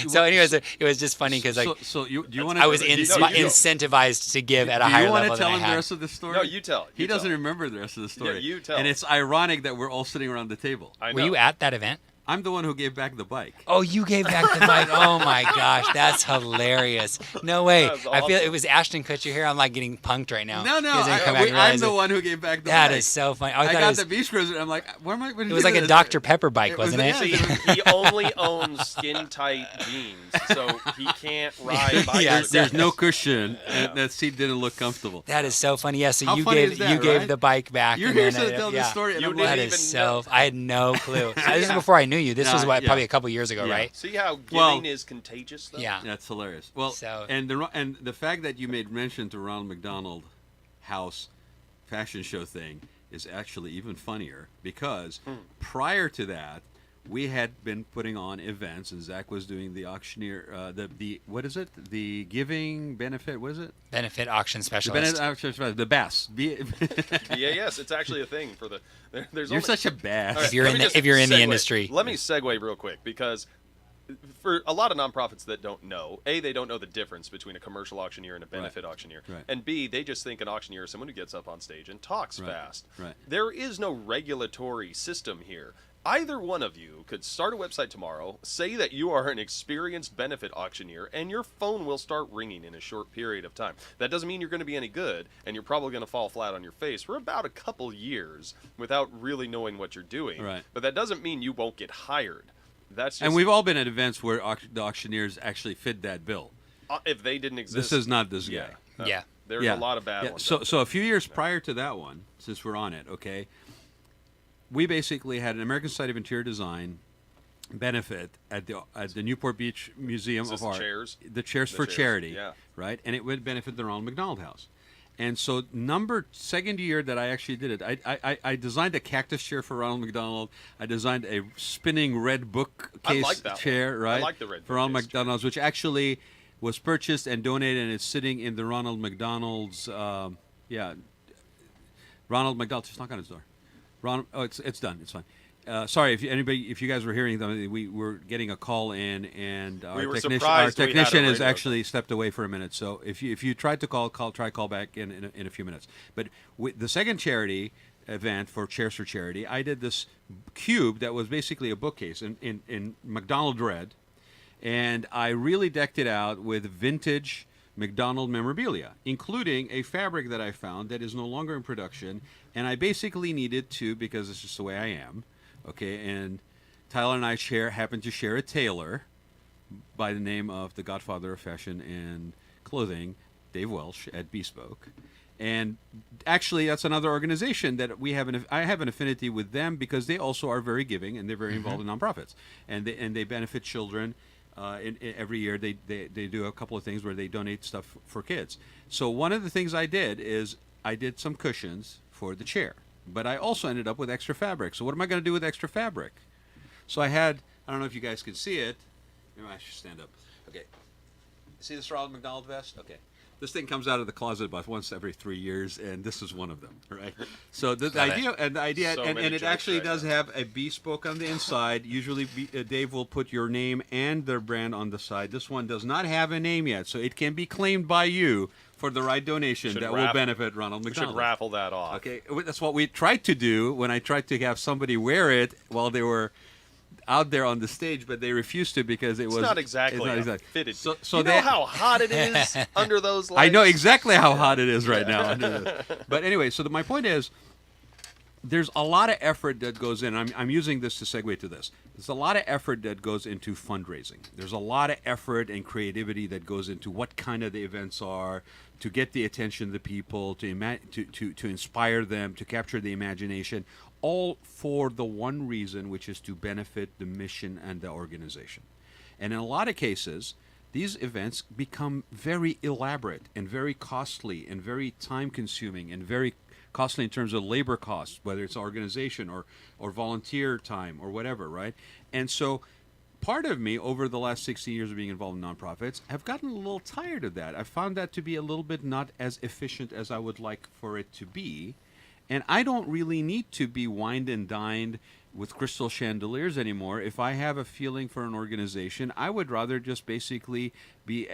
[SPEAKER 2] So,
[SPEAKER 5] anyways, it was just funny because like
[SPEAKER 2] do you want to?
[SPEAKER 5] I was
[SPEAKER 3] No, you-
[SPEAKER 5] incentivized to give at a
[SPEAKER 2] Do
[SPEAKER 5] higher
[SPEAKER 2] you want
[SPEAKER 5] level
[SPEAKER 2] to tell
[SPEAKER 5] than I
[SPEAKER 2] him the
[SPEAKER 5] had.
[SPEAKER 2] rest of the story?
[SPEAKER 3] No, you tell it.
[SPEAKER 2] He
[SPEAKER 3] You
[SPEAKER 2] doesn't
[SPEAKER 3] tell it.
[SPEAKER 2] remember the rest of the story.
[SPEAKER 3] you tell
[SPEAKER 2] And
[SPEAKER 3] it.
[SPEAKER 2] it's ironic that we're all sitting around the table.
[SPEAKER 3] I
[SPEAKER 5] Were
[SPEAKER 3] know.
[SPEAKER 5] you at that event?
[SPEAKER 2] I'm the one who gave back the bike.
[SPEAKER 5] Oh, you gave back the bike. Oh my gosh, that's hilarious. No way.
[SPEAKER 3] That's
[SPEAKER 5] I feel
[SPEAKER 3] awesome.
[SPEAKER 5] it was Ashton Kutcher here. I'm like getting punked right now.
[SPEAKER 2] No,
[SPEAKER 5] He doesn't come back and
[SPEAKER 2] I'm
[SPEAKER 5] realize
[SPEAKER 2] the
[SPEAKER 5] it.
[SPEAKER 2] one who gave back the
[SPEAKER 5] That
[SPEAKER 2] bike.
[SPEAKER 5] is so funny.
[SPEAKER 2] I
[SPEAKER 5] thought
[SPEAKER 2] got
[SPEAKER 5] it was,
[SPEAKER 2] the Beach Cruiser, and I'm like, where am I going to
[SPEAKER 5] it was like a Dr. Pepper bike, wasn't it?
[SPEAKER 3] See, he only owns skin-tight jeans, so he can't ride bikes.
[SPEAKER 5] Yeah,
[SPEAKER 2] There's no cushion, and that seat didn't look comfortable.
[SPEAKER 5] That is so funny. Yeah, so
[SPEAKER 2] How
[SPEAKER 5] you
[SPEAKER 2] funny
[SPEAKER 5] gave
[SPEAKER 2] is that,
[SPEAKER 5] you gave
[SPEAKER 2] right?
[SPEAKER 5] the bike back.
[SPEAKER 2] You're
[SPEAKER 5] and
[SPEAKER 2] here
[SPEAKER 5] then
[SPEAKER 2] to tell this story, and
[SPEAKER 3] You
[SPEAKER 2] I'm
[SPEAKER 3] didn't
[SPEAKER 5] That
[SPEAKER 2] like,
[SPEAKER 3] even
[SPEAKER 5] is
[SPEAKER 3] know.
[SPEAKER 5] so. I had no clue. This is before I knew you. This was
[SPEAKER 2] Yeah.
[SPEAKER 5] probably a couple years ago,
[SPEAKER 2] Yeah.
[SPEAKER 5] right?
[SPEAKER 3] See how giving
[SPEAKER 2] Well-
[SPEAKER 3] is contagious, though?
[SPEAKER 5] Yeah.
[SPEAKER 2] That's hilarious. Well,
[SPEAKER 5] So-
[SPEAKER 2] and the fact that you made mention to Ronald McDonald House fashion show thing is actually even funnier because prior to that, we had been putting on events, and Zach was doing the auctioneer, the what is it? The giving benefit. What is it?
[SPEAKER 5] Benefit auction
[SPEAKER 2] The
[SPEAKER 5] specialist.
[SPEAKER 2] the BAS.
[SPEAKER 3] BAS, it's actually a thing for the. There's
[SPEAKER 2] You're
[SPEAKER 3] only,
[SPEAKER 2] such a bass.
[SPEAKER 3] All right,
[SPEAKER 5] If you're
[SPEAKER 3] let
[SPEAKER 5] in
[SPEAKER 3] me
[SPEAKER 5] the-
[SPEAKER 3] just
[SPEAKER 5] if you're in the
[SPEAKER 3] segue.
[SPEAKER 5] industry.
[SPEAKER 3] Let me segue real quick because for a lot of nonprofits that don't know, A, they don't know the difference between a commercial auctioneer and a benefit auctioneer.
[SPEAKER 2] Right.
[SPEAKER 3] And B, they just think an auctioneer is someone who gets up on stage and talks
[SPEAKER 2] Right.
[SPEAKER 3] fast.
[SPEAKER 2] Right.
[SPEAKER 3] There is no regulatory system here. Either one of you could start a website tomorrow, say that you are an experienced benefit auctioneer, and your phone will start ringing in a short period of time. That doesn't mean you're going to be any good, and you're probably going to fall flat on your face for about a couple years without really knowing what you're doing.
[SPEAKER 2] Right.
[SPEAKER 3] But that doesn't mean you won't get hired. That's just,
[SPEAKER 2] And we've all been at events where the auctioneers actually fit that bill.
[SPEAKER 3] if they didn't exist.
[SPEAKER 2] This is not this
[SPEAKER 3] yeah.
[SPEAKER 2] guy.
[SPEAKER 5] Yeah.
[SPEAKER 3] There's a lot of bad ones.
[SPEAKER 2] So a few years prior to that one, since we're on it, okay, we basically had an American Society of Interior Design benefit at the Newport Beach Museum
[SPEAKER 3] Is this
[SPEAKER 2] of Art.
[SPEAKER 3] the chairs?
[SPEAKER 2] The chairs
[SPEAKER 3] The
[SPEAKER 2] for
[SPEAKER 3] chairs,
[SPEAKER 2] charity,
[SPEAKER 3] yeah.
[SPEAKER 2] right? And it would benefit the Ronald McDonald House. And so, second year that I actually did it, I designed a cactus chair for Ronald McDonald. I designed a spinning red
[SPEAKER 3] I
[SPEAKER 2] bookcase
[SPEAKER 3] like that
[SPEAKER 2] chair,
[SPEAKER 3] one.
[SPEAKER 2] right?
[SPEAKER 3] I like the red
[SPEAKER 2] for Ronald
[SPEAKER 3] bookcase chair.
[SPEAKER 2] McDonald's, which actually was purchased and donated, and it's sitting in the Ronald McDonald's. Ronald McDonald. Just knock on his door. Ronald. Oh, it's done. It's fine. Sorry if you guys were hearing them, we were getting a call in, and
[SPEAKER 3] We were
[SPEAKER 2] our
[SPEAKER 3] surprised we had a
[SPEAKER 2] technician has
[SPEAKER 3] radio
[SPEAKER 2] actually stepped away for a minute. So if you tried to call back in a few minutes. But the second charity event for Chairs for Charity, I did this cube that was basically a bookcase in McDonald red, and I really decked it out with vintage McDonald memorabilia, including a fabric that I found that is no longer in production, and I basically needed to, because it's just the way I am. Okay, and Tyler and I happen to share a tailor by the name of the godfather of fashion and clothing, Dave Welsh at Bespoke. And actually, that's another organization that I have an affinity with them because they also are very giving and they're very involved in nonprofits, and they benefit children. Every year they do a couple of things where they donate stuff for kids. So one of the things I did is I did some cushions for the chair. But I also ended up with extra fabric. So what am I going to do with extra fabric? So I don't know if you guys can see it. Maybe I should stand up. Okay. See this Ronald McDonald vest? Okay. This thing comes out of the closet about once every 3 years, and this is one of them, right? So the idea,
[SPEAKER 3] So
[SPEAKER 2] and
[SPEAKER 3] many
[SPEAKER 2] it
[SPEAKER 3] jokes
[SPEAKER 2] actually
[SPEAKER 3] right
[SPEAKER 2] does
[SPEAKER 3] now.
[SPEAKER 2] have a bespoke on the inside. Usually Dave will put your name and their brand on the side. This one does not have a name yet, so it can be claimed by you for the right donation
[SPEAKER 3] Should
[SPEAKER 2] that will
[SPEAKER 3] raffle-
[SPEAKER 2] benefit Ronald
[SPEAKER 3] We
[SPEAKER 2] McDonald.
[SPEAKER 3] should raffle that off.
[SPEAKER 2] Okay, that's what we tried to do when I tried to have somebody wear it while they were out there on the stage, but they refused to because
[SPEAKER 3] It's not exactly fitted.
[SPEAKER 2] So
[SPEAKER 3] you know how hot it is under those lights?
[SPEAKER 2] I know exactly how hot it is right now. Under this. But anyway, so my point is, there's a lot of effort that goes in. I'm using this to segue to this. There's a lot of effort that goes into fundraising. There's a lot of effort and creativity that goes into what kind of the events are, to get the attention of the people, to inspire them, to capture the imagination, all for the one reason, which is to benefit the mission and the organization. And in a lot of cases, these events become very elaborate and very costly and very time-consuming and very costly in terms of labor costs, whether it's organization or volunteer time or whatever, right? And so part of me, over the last 16 years of being involved in nonprofits, have gotten a little tired of that. I found that to be a little bit not as efficient as I would like for it to be. And I don't really need to be wined and dined with crystal chandeliers anymore. If I have a feeling for an organization, I would rather just basically be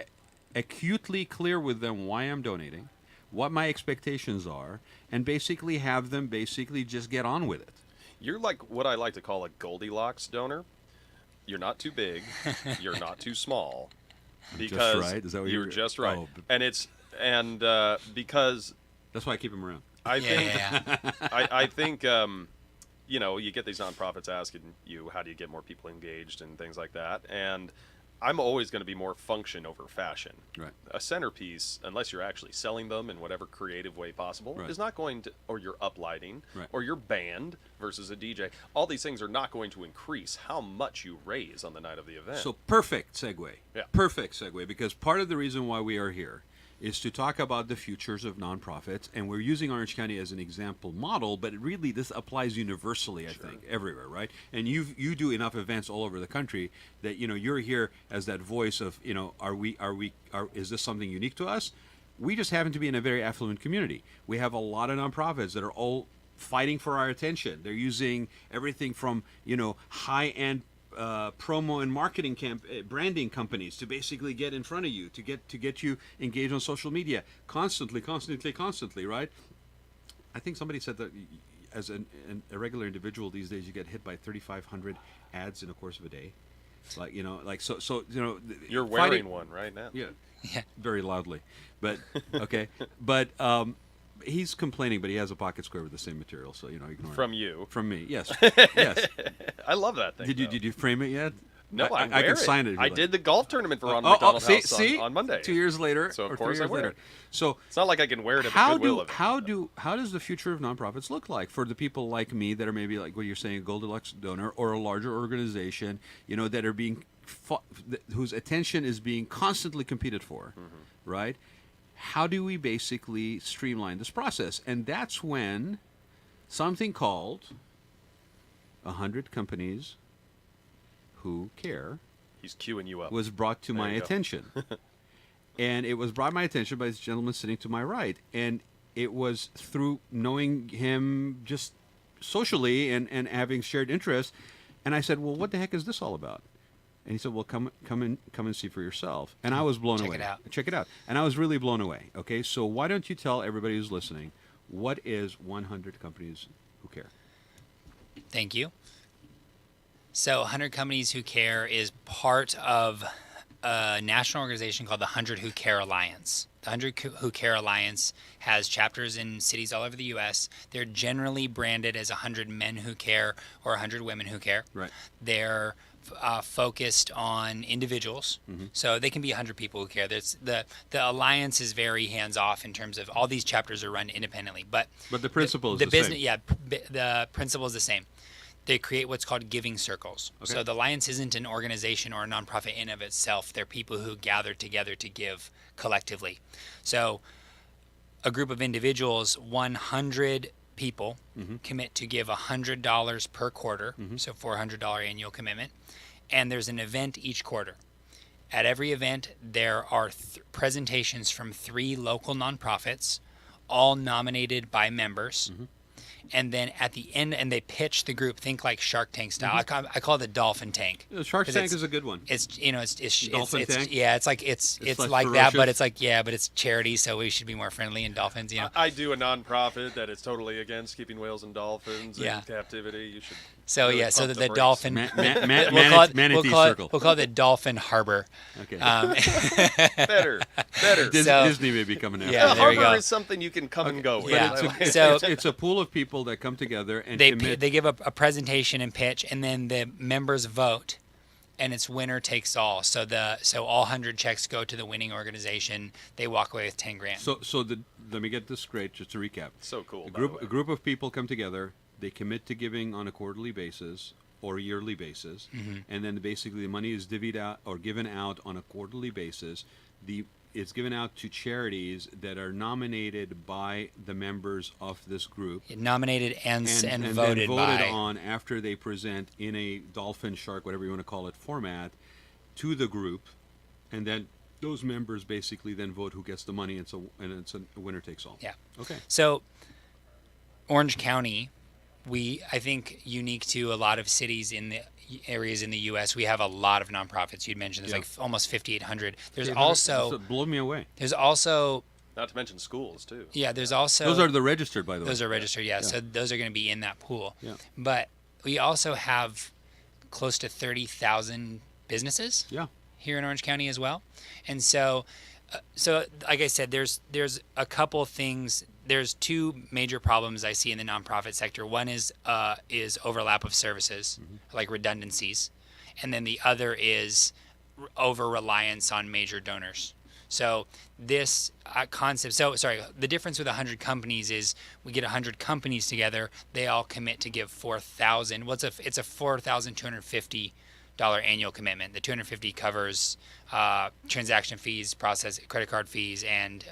[SPEAKER 2] acutely clear with them why I'm donating, what my expectations are, and basically have them basically just get on with it.
[SPEAKER 3] You're like what I like to call a Goldilocks donor. You're not too big. You're not too small.
[SPEAKER 2] Just
[SPEAKER 3] Because
[SPEAKER 2] right? Is that what
[SPEAKER 3] you're
[SPEAKER 2] you're
[SPEAKER 3] just right.
[SPEAKER 2] Oh,
[SPEAKER 3] And because
[SPEAKER 2] that's why I keep him around.
[SPEAKER 3] I think
[SPEAKER 5] Yeah.
[SPEAKER 3] I think you get these nonprofits asking you how do you get more people engaged and things like that, and I'm always going to be more function over fashion.
[SPEAKER 2] Right.
[SPEAKER 3] A centerpiece, unless you're actually selling them in whatever creative way possible,
[SPEAKER 2] Right.
[SPEAKER 3] is not going to, or you're uplighting,
[SPEAKER 2] Right.
[SPEAKER 3] or your band versus a DJ. All these things are not going to increase how much you raise on the night of the event.
[SPEAKER 2] So perfect segue.
[SPEAKER 3] Yeah.
[SPEAKER 2] Perfect segue, because part of the reason why we are here is to talk about the futures of nonprofits, and we're using Orange County as an example model, but really this applies universally, I think, everywhere, right? And you do enough events all over the country that you're here as that voice of is this something unique to us? We just happen to be in a very affluent community. We have a lot of nonprofits that are all fighting for our attention. They're using everything from high-end promo and marketing branding companies to basically get in front of you, to get you engaged on social media constantly, right? I think somebody said that as a regular individual these days, you get hit by 3,500 ads in the course of a day.
[SPEAKER 3] you're wearing one right now.
[SPEAKER 2] Yeah,
[SPEAKER 5] Yeah.
[SPEAKER 2] very loudly, but okay, but he's complaining, but he has a pocket square with the same material, so ignore
[SPEAKER 3] From
[SPEAKER 2] it.
[SPEAKER 3] you.
[SPEAKER 2] From me, yes, yes.
[SPEAKER 3] I love that thing. though.
[SPEAKER 2] Did you frame it yet?
[SPEAKER 3] No, I
[SPEAKER 2] I can sign it. If you
[SPEAKER 3] I
[SPEAKER 2] like.
[SPEAKER 3] did the golf tournament for Ron McDonald House
[SPEAKER 2] see?
[SPEAKER 3] on Monday.
[SPEAKER 2] 2 years later,
[SPEAKER 3] So of
[SPEAKER 2] or 3
[SPEAKER 3] course I
[SPEAKER 2] years
[SPEAKER 3] wear
[SPEAKER 2] later.
[SPEAKER 3] it.
[SPEAKER 2] So
[SPEAKER 3] It's not like I can wear it at the Goodwill event.
[SPEAKER 2] how does the future of nonprofits look like for the people like me that are maybe like what you're saying, a Goldilocks donor or a larger organization, that are being whose attention is being constantly competed for, right? How do we basically streamline this process? And that's when something called 100 Companies Who Care
[SPEAKER 3] He's queuing you up.
[SPEAKER 2] was brought to
[SPEAKER 3] There
[SPEAKER 2] my
[SPEAKER 3] you go.
[SPEAKER 2] attention. And it was brought to my attention by this gentleman sitting to my right. And it was through knowing him just socially and having shared interests. And I said, well, what the heck is this all about? And he said, well, come and see for yourself. And I was blown away. Check it out. And I was really blown away. Okay, so why don't you tell everybody who's listening, what is 100 Companies Who Care?
[SPEAKER 5] Thank you. So 100 Companies Who Care is part of a national organization called the 100 Who Care Alliance. The 100 Who Care Alliance has chapters in cities all over the U.S. They're generally branded as 100 Men Who Care or 100 Women Who Care.
[SPEAKER 2] Right.
[SPEAKER 5] They're focused on individuals, so they can be 100 people who care. The alliance is very hands-off in terms of all these chapters are run independently, but
[SPEAKER 2] the principle is the
[SPEAKER 5] business,
[SPEAKER 2] same.
[SPEAKER 5] yeah, the principle is the same. They create what's called giving circles.
[SPEAKER 2] Okay.
[SPEAKER 5] So the Alliance isn't an organization or a nonprofit in of itself. They're people who gather together to give collectively. So a group of individuals, 100 people commit to give $100 per quarter, so $400 annual commitment, and there's an event each quarter. At every event, there are presentations from 3 local nonprofits, all nominated by members. And then at the end, and they pitch the group, think like Shark Tank style. I call it the dolphin tank.
[SPEAKER 2] Shark Tank is a good one.
[SPEAKER 5] It's
[SPEAKER 2] Dolphin tank?
[SPEAKER 5] yeah, it's like
[SPEAKER 2] like
[SPEAKER 5] that, but
[SPEAKER 2] ferocious?
[SPEAKER 5] but it's charity, so we should be more friendly in dolphins,
[SPEAKER 3] I do a nonprofit that is totally against keeping whales and dolphins
[SPEAKER 5] Yeah.
[SPEAKER 3] in captivity. You should.
[SPEAKER 5] So
[SPEAKER 3] really
[SPEAKER 5] yeah, so
[SPEAKER 3] pump
[SPEAKER 5] the
[SPEAKER 3] brakes.
[SPEAKER 5] dolphin.
[SPEAKER 2] Manatee Circle.
[SPEAKER 5] We'll call it the Dolphin Harbor.
[SPEAKER 2] Okay.
[SPEAKER 3] better.
[SPEAKER 2] Disney may be coming after.
[SPEAKER 5] Yeah,
[SPEAKER 3] A
[SPEAKER 5] there we
[SPEAKER 3] harbor
[SPEAKER 5] go.
[SPEAKER 3] is something you can come and go with.
[SPEAKER 5] Yeah.
[SPEAKER 3] I like it.
[SPEAKER 5] So
[SPEAKER 2] it's a pool of people that come together and
[SPEAKER 5] they
[SPEAKER 2] commit.
[SPEAKER 5] give a presentation and pitch, and then the members vote, and it's winner takes all. So all 100 checks go to the winning organization. They walk away with 10 grand.
[SPEAKER 2] Let me get this straight, just to recap.
[SPEAKER 3] So cool.
[SPEAKER 2] A
[SPEAKER 3] by the way.
[SPEAKER 2] group of people come together. They commit to giving on a quarterly basis or a yearly basis, and then basically the money is divvied out or given out on a quarterly basis. It's given out to charities that are nominated by the members of this group.
[SPEAKER 5] Nominated and
[SPEAKER 2] then
[SPEAKER 5] voted
[SPEAKER 2] voted
[SPEAKER 5] by.
[SPEAKER 2] on after they present in a dolphin, shark, whatever you want to call it, format to the group, and then those members basically then vote who gets the money, and it's a winner takes all.
[SPEAKER 5] Yeah.
[SPEAKER 2] Okay.
[SPEAKER 5] So Orange County, I think unique to a lot of cities in the areas in the U.S., we have a lot of nonprofits. You'd mentioned there's like almost 5,800. There's also
[SPEAKER 2] blow me away.
[SPEAKER 5] there's also
[SPEAKER 3] Not to mention schools too.
[SPEAKER 5] yeah there's also
[SPEAKER 2] Those are the registered, by the way.
[SPEAKER 5] those are registered, yeah. So those are going to be in that pool.
[SPEAKER 2] Yeah.
[SPEAKER 5] But we also have close to 30,000 businesses.
[SPEAKER 2] Yeah.
[SPEAKER 5] Here in Orange County as well. And so like I said, there's a couple things. There's two major problems I see in the nonprofit sector. One is overlap of services, like redundancies, and then the other is over reliance on major donors. So this concept, the difference with 100 companies is we get 100 companies together, they all commit to give 4,000. Well, it's a $4,250 annual commitment. The 250 covers transaction fees, credit card fees, and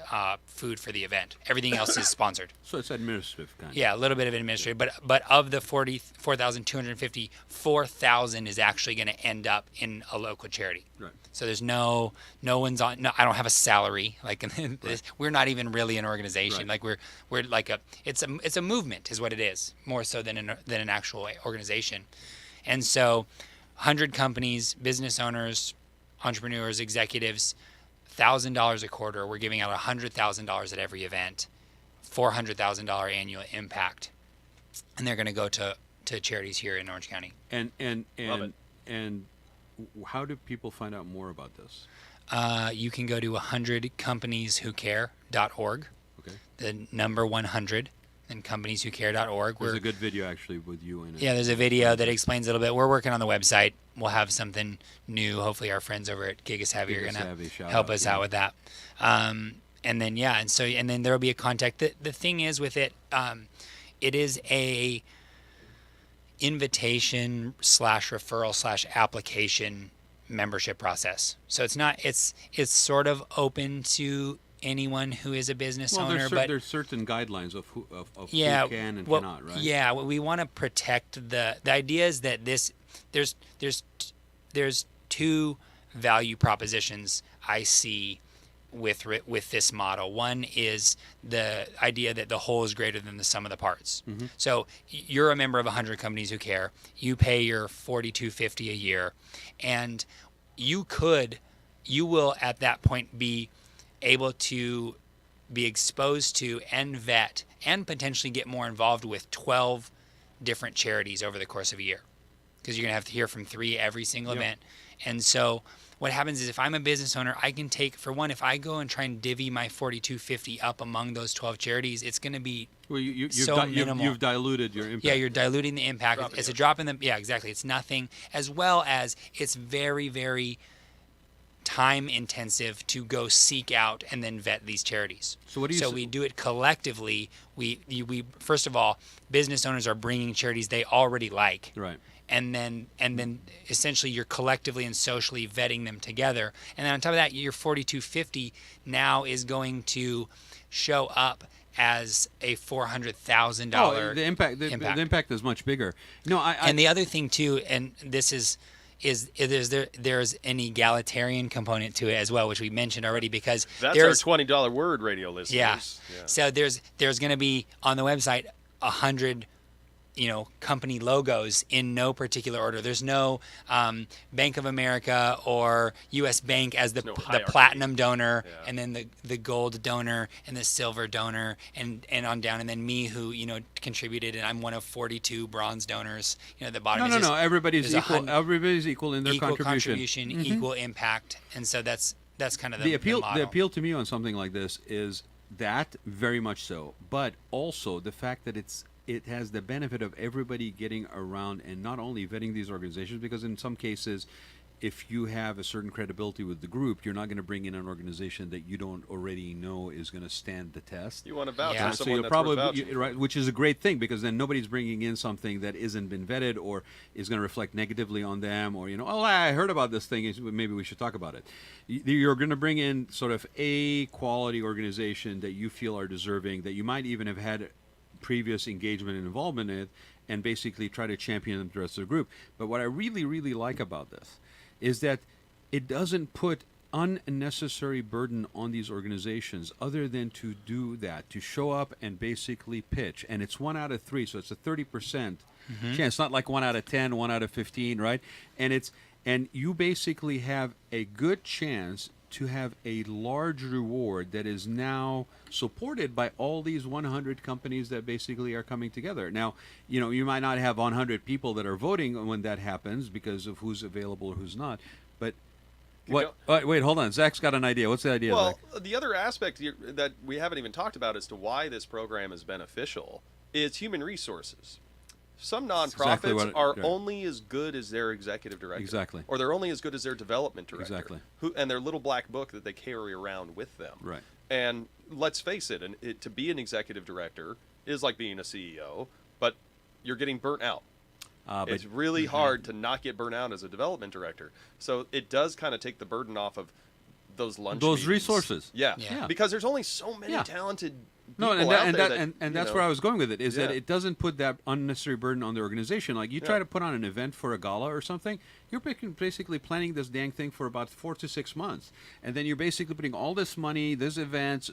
[SPEAKER 5] food for the event. Everything else is sponsored.
[SPEAKER 2] So it's administrative kind.
[SPEAKER 5] Yeah, a little bit of administrative, but of the 4,250, 4,000 is actually going to end up in a local charity.
[SPEAKER 2] Right.
[SPEAKER 5] So there's no one's on. No, I don't have a salary. Like right. We're not even really an organization.
[SPEAKER 2] Right.
[SPEAKER 5] Like we're like it's a movement is what it is, more so than an actual organization. And so 100 companies, business owners, entrepreneurs, executives, $1,000 a quarter. We're giving out $100,000 at every event, $400,000 annual impact, and they're going to go to charities here in Orange County.
[SPEAKER 2] And
[SPEAKER 3] Love it.
[SPEAKER 2] and how do people find out more about this?
[SPEAKER 5] You can go to 100companieswhocare.org.
[SPEAKER 2] Okay.
[SPEAKER 5] The number 100. And companieswhocare.org.
[SPEAKER 2] There's a good video actually with you in it.
[SPEAKER 5] Yeah, there's a video that explains a little bit. We're working on the website. We'll have something new. Hopefully our friends over at Gigasavvy are going to help us out with that. And then, and then there will be a contact. The thing is with it, it is a invitation / referral / application membership process. So it's sort of open to anyone who is a business owner, but
[SPEAKER 2] there's certain guidelines of who can and cannot, right?
[SPEAKER 5] Yeah, we want to protect the idea is that there's two value propositions I see with this model. One is the idea that the whole is greater than the sum of the parts. Mm-hmm. So you're a member of 100 Companies Who Care. You pay your $42.50 a year, and you will at that point be able to be exposed to and vet and potentially get more involved with 12 different charities over the course of a year, because you're going to have to hear from 3 every single event. And so what happens is if I'm a business owner, I can take, for one, if I go and try and divvy my $42.50 up among those 12 charities, it's going to be minimal.
[SPEAKER 2] You've diluted your impact.
[SPEAKER 5] Yeah, you're diluting the impact. It's a drop in the, yeah, exactly. It's nothing, as well as it's very, very time intensive to go seek out and then vet these charities.
[SPEAKER 2] So what do you
[SPEAKER 5] we do it collectively. We first of all, business owners are bringing charities they already like.
[SPEAKER 2] Right.
[SPEAKER 5] And then essentially you're collectively and socially vetting them together. And then on top of that, your $42.50 now is going to show up as a $400,000
[SPEAKER 2] the impact is much bigger. No,
[SPEAKER 5] and the other thing too, and this is there's an egalitarian component to it as well, which we mentioned already, because
[SPEAKER 3] that's our $20 word, radio listeners.
[SPEAKER 5] Yeah. So there's going to be on the website 100 company logos in no particular order. There's no Bank of America or U.S. Bank as the platinum donor, and then the gold donor and the silver donor, and on down, and then me who contributed, and I'm one of 42 bronze donors. At the bottom.
[SPEAKER 2] No. Everybody's equal. Everybody's equal in their contribution.
[SPEAKER 5] Mm-hmm. Equal impact, and so that's kind of
[SPEAKER 2] the appeal.
[SPEAKER 5] The
[SPEAKER 2] the appeal to me on something like this is that very much so, but also the fact that it has the benefit of everybody getting around and not only vetting these organizations, because in some cases, if you have a certain credibility with the group, you're not going to bring in an organization that you don't already know is going to stand the test.
[SPEAKER 3] You want to vouch for
[SPEAKER 2] So
[SPEAKER 3] someone
[SPEAKER 2] you'll
[SPEAKER 3] that's
[SPEAKER 2] probably,
[SPEAKER 3] worth vouching
[SPEAKER 2] right,
[SPEAKER 3] for.
[SPEAKER 2] which is a great thing, because then nobody's bringing in something that isn't been vetted or is going to reflect negatively on them, or I heard about this thing, maybe we should talk about it. You're going to bring in sort of a quality organization that you feel are deserving, that you might even have had previous engagement and involvement in, and basically try to champion them to the rest of the group. But what I really, really like about this is that it doesn't put unnecessary burden on these organizations other than to do that, to show up and basically pitch. And it's 1 out of 3, so it's a 30% chance, not like 1 out of 10, 1 out of 15, right? And you basically have a good chance to have a large reward that is now supported by all these 100 companies that basically are coming together. Now, you might not have 100 people that are voting when that happens because of who's available or who's not, but wait, hold on. Zach's got an idea. What's the idea,
[SPEAKER 3] Well,
[SPEAKER 2] Zach?
[SPEAKER 3] the other aspect that we haven't even talked about as to why this program is beneficial is human resources. Some nonprofits
[SPEAKER 2] exactly
[SPEAKER 3] are only as good as their executive director.
[SPEAKER 2] Exactly.
[SPEAKER 3] Or they're only as good as their development director.
[SPEAKER 2] Exactly.
[SPEAKER 3] And their little black book that they carry around with them.
[SPEAKER 2] Right.
[SPEAKER 3] And let's face it, to be an executive director is like being a CEO, but you're getting burnt out. It's really hard to not get burnt out as a development director. So it does kind of take the burden off of those lunch
[SPEAKER 2] Those
[SPEAKER 3] meetings.
[SPEAKER 2] resources.
[SPEAKER 3] Yeah.
[SPEAKER 2] Yeah.
[SPEAKER 3] Because there's only so many
[SPEAKER 2] Yeah.
[SPEAKER 3] talented
[SPEAKER 2] No,
[SPEAKER 3] people out there that,
[SPEAKER 2] that's where I was going with it, is that
[SPEAKER 3] Yeah.
[SPEAKER 2] it doesn't put that unnecessary burden on the organization. Like you try to put on an event for a gala or something, you're basically planning this dang thing for about 4 to 6 months. And then you're basically putting all this money, this events,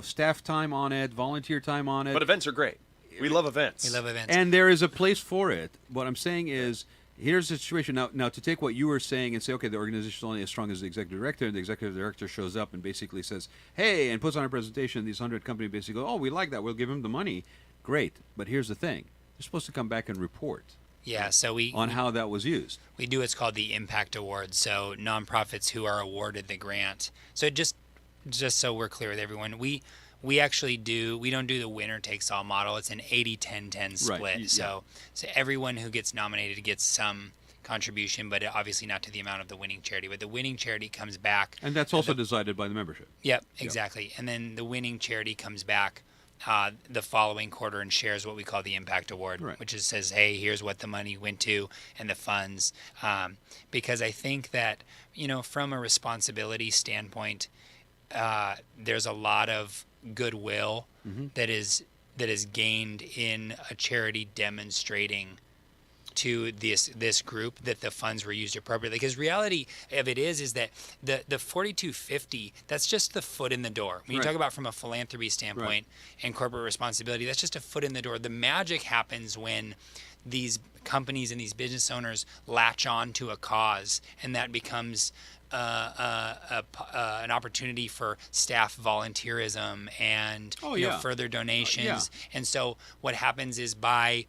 [SPEAKER 2] staff time on it, volunteer time on it.
[SPEAKER 3] But events are great. We love events.
[SPEAKER 5] We love events.
[SPEAKER 2] And there is a place for it. What I'm saying is, here's the situation. Now, to take what you were saying and say, okay, the organization is only as strong as the executive director, and the executive director shows up and basically says, hey, and puts on a presentation, these 100 companies basically go, oh, we like that, we'll give him the money. Great. But here's the thing. They're supposed to come back and report
[SPEAKER 5] Yeah, so
[SPEAKER 2] on how that was used.
[SPEAKER 5] we do what's called the Impact Award. So nonprofits who are awarded the grant. So just so we're clear with everyone, we actually we don't do the winner takes all model. It's an 80-10-10 split.
[SPEAKER 2] Right. Yeah.
[SPEAKER 5] So everyone who gets nominated gets some contribution, but obviously not to the amount of the winning charity. But the winning charity comes back.
[SPEAKER 2] And that's also decided by the membership.
[SPEAKER 5] Yep, exactly. And then the winning charity comes back the following quarter and shares what we call the Impact Award,
[SPEAKER 2] Right.
[SPEAKER 5] which says, hey, here's what the money went to and the funds. Because I think that, from a responsibility standpoint, there's a lot of goodwill that is gained in a charity demonstrating to this group that the funds were used appropriately. Because reality of it is that the 4250, that's just the foot in the door. When you
[SPEAKER 2] Right.
[SPEAKER 5] talk about from a philanthropy standpoint and corporate responsibility, that's just a foot in the door. The magic happens when these companies and these business owners latch on to a cause, and that becomes an opportunity for staff volunteerism and further donations. And so what happens is by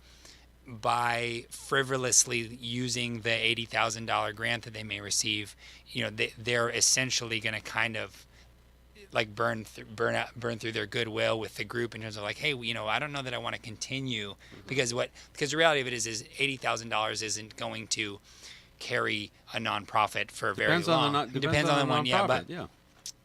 [SPEAKER 5] frivolously using the $80,000 grant that they may receive, they're essentially going to kind of like burn through their goodwill with the group in terms of like, hey, I don't know that I want to continue because the reality of it is $80,000 isn't going to carry a nonprofit for very long.
[SPEAKER 2] Depends on the one,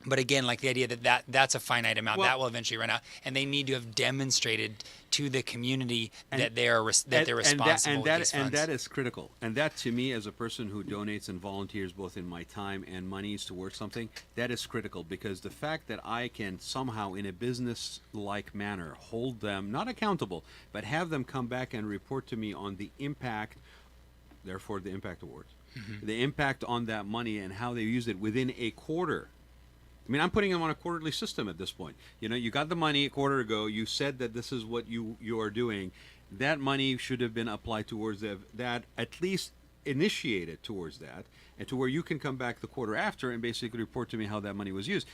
[SPEAKER 5] but again, like the idea that's a finite amount that will eventually run out, and they need to have demonstrated to the community that they're responsible with these funds.
[SPEAKER 2] And that is critical. And that, to me, as a person who donates and volunteers both in my time and monies towards something, that is critical, because the fact that I can somehow, in a business-like manner, hold them not accountable, but have them come back and report to me on the impact. Therefore, the Impact Awards, the impact on that money and how they used it within a quarter. I mean, I'm putting them on a quarterly system at this point. You got the money a quarter ago. You said that this is what you are doing. That money should have been applied towards that, at least initiated towards that, and to where you can come back the quarter after and basically report to me how that money was used.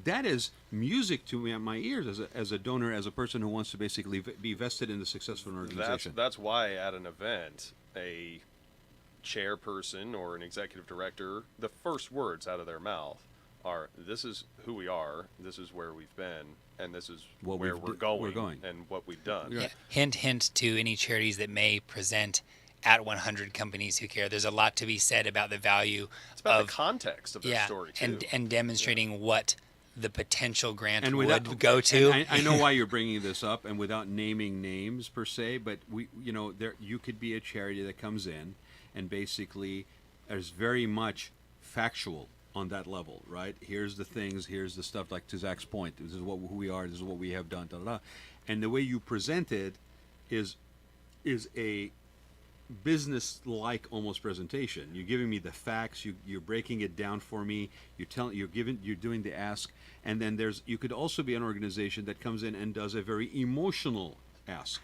[SPEAKER 2] That is music to me, my ears, as a donor, as a person who wants to basically be vested in the success of an organization.
[SPEAKER 3] That's why at an event, a chairperson or an executive director, the first words out of their mouth are, this is who we are, this is where we've been, and this is where we're going and what we've done.
[SPEAKER 5] Yeah. Hint to any charities that may present at 100 companies who care. There's a lot to be said about the value
[SPEAKER 3] it's about the context of their story too.
[SPEAKER 5] and demonstrating what the potential grant would go to.
[SPEAKER 2] I know why you're bringing this up, and without naming names per se, but you could be a charity that comes in and basically is very much factual on that level, right? Here's the things, here's the stuff, like to Zach's point, this is who we are, this is what we have done, and the way you present it is a business-like almost presentation. You're giving me the facts, you're breaking it down for me, you're doing the ask, and then you could also be an organization that comes in and does a very emotional ask.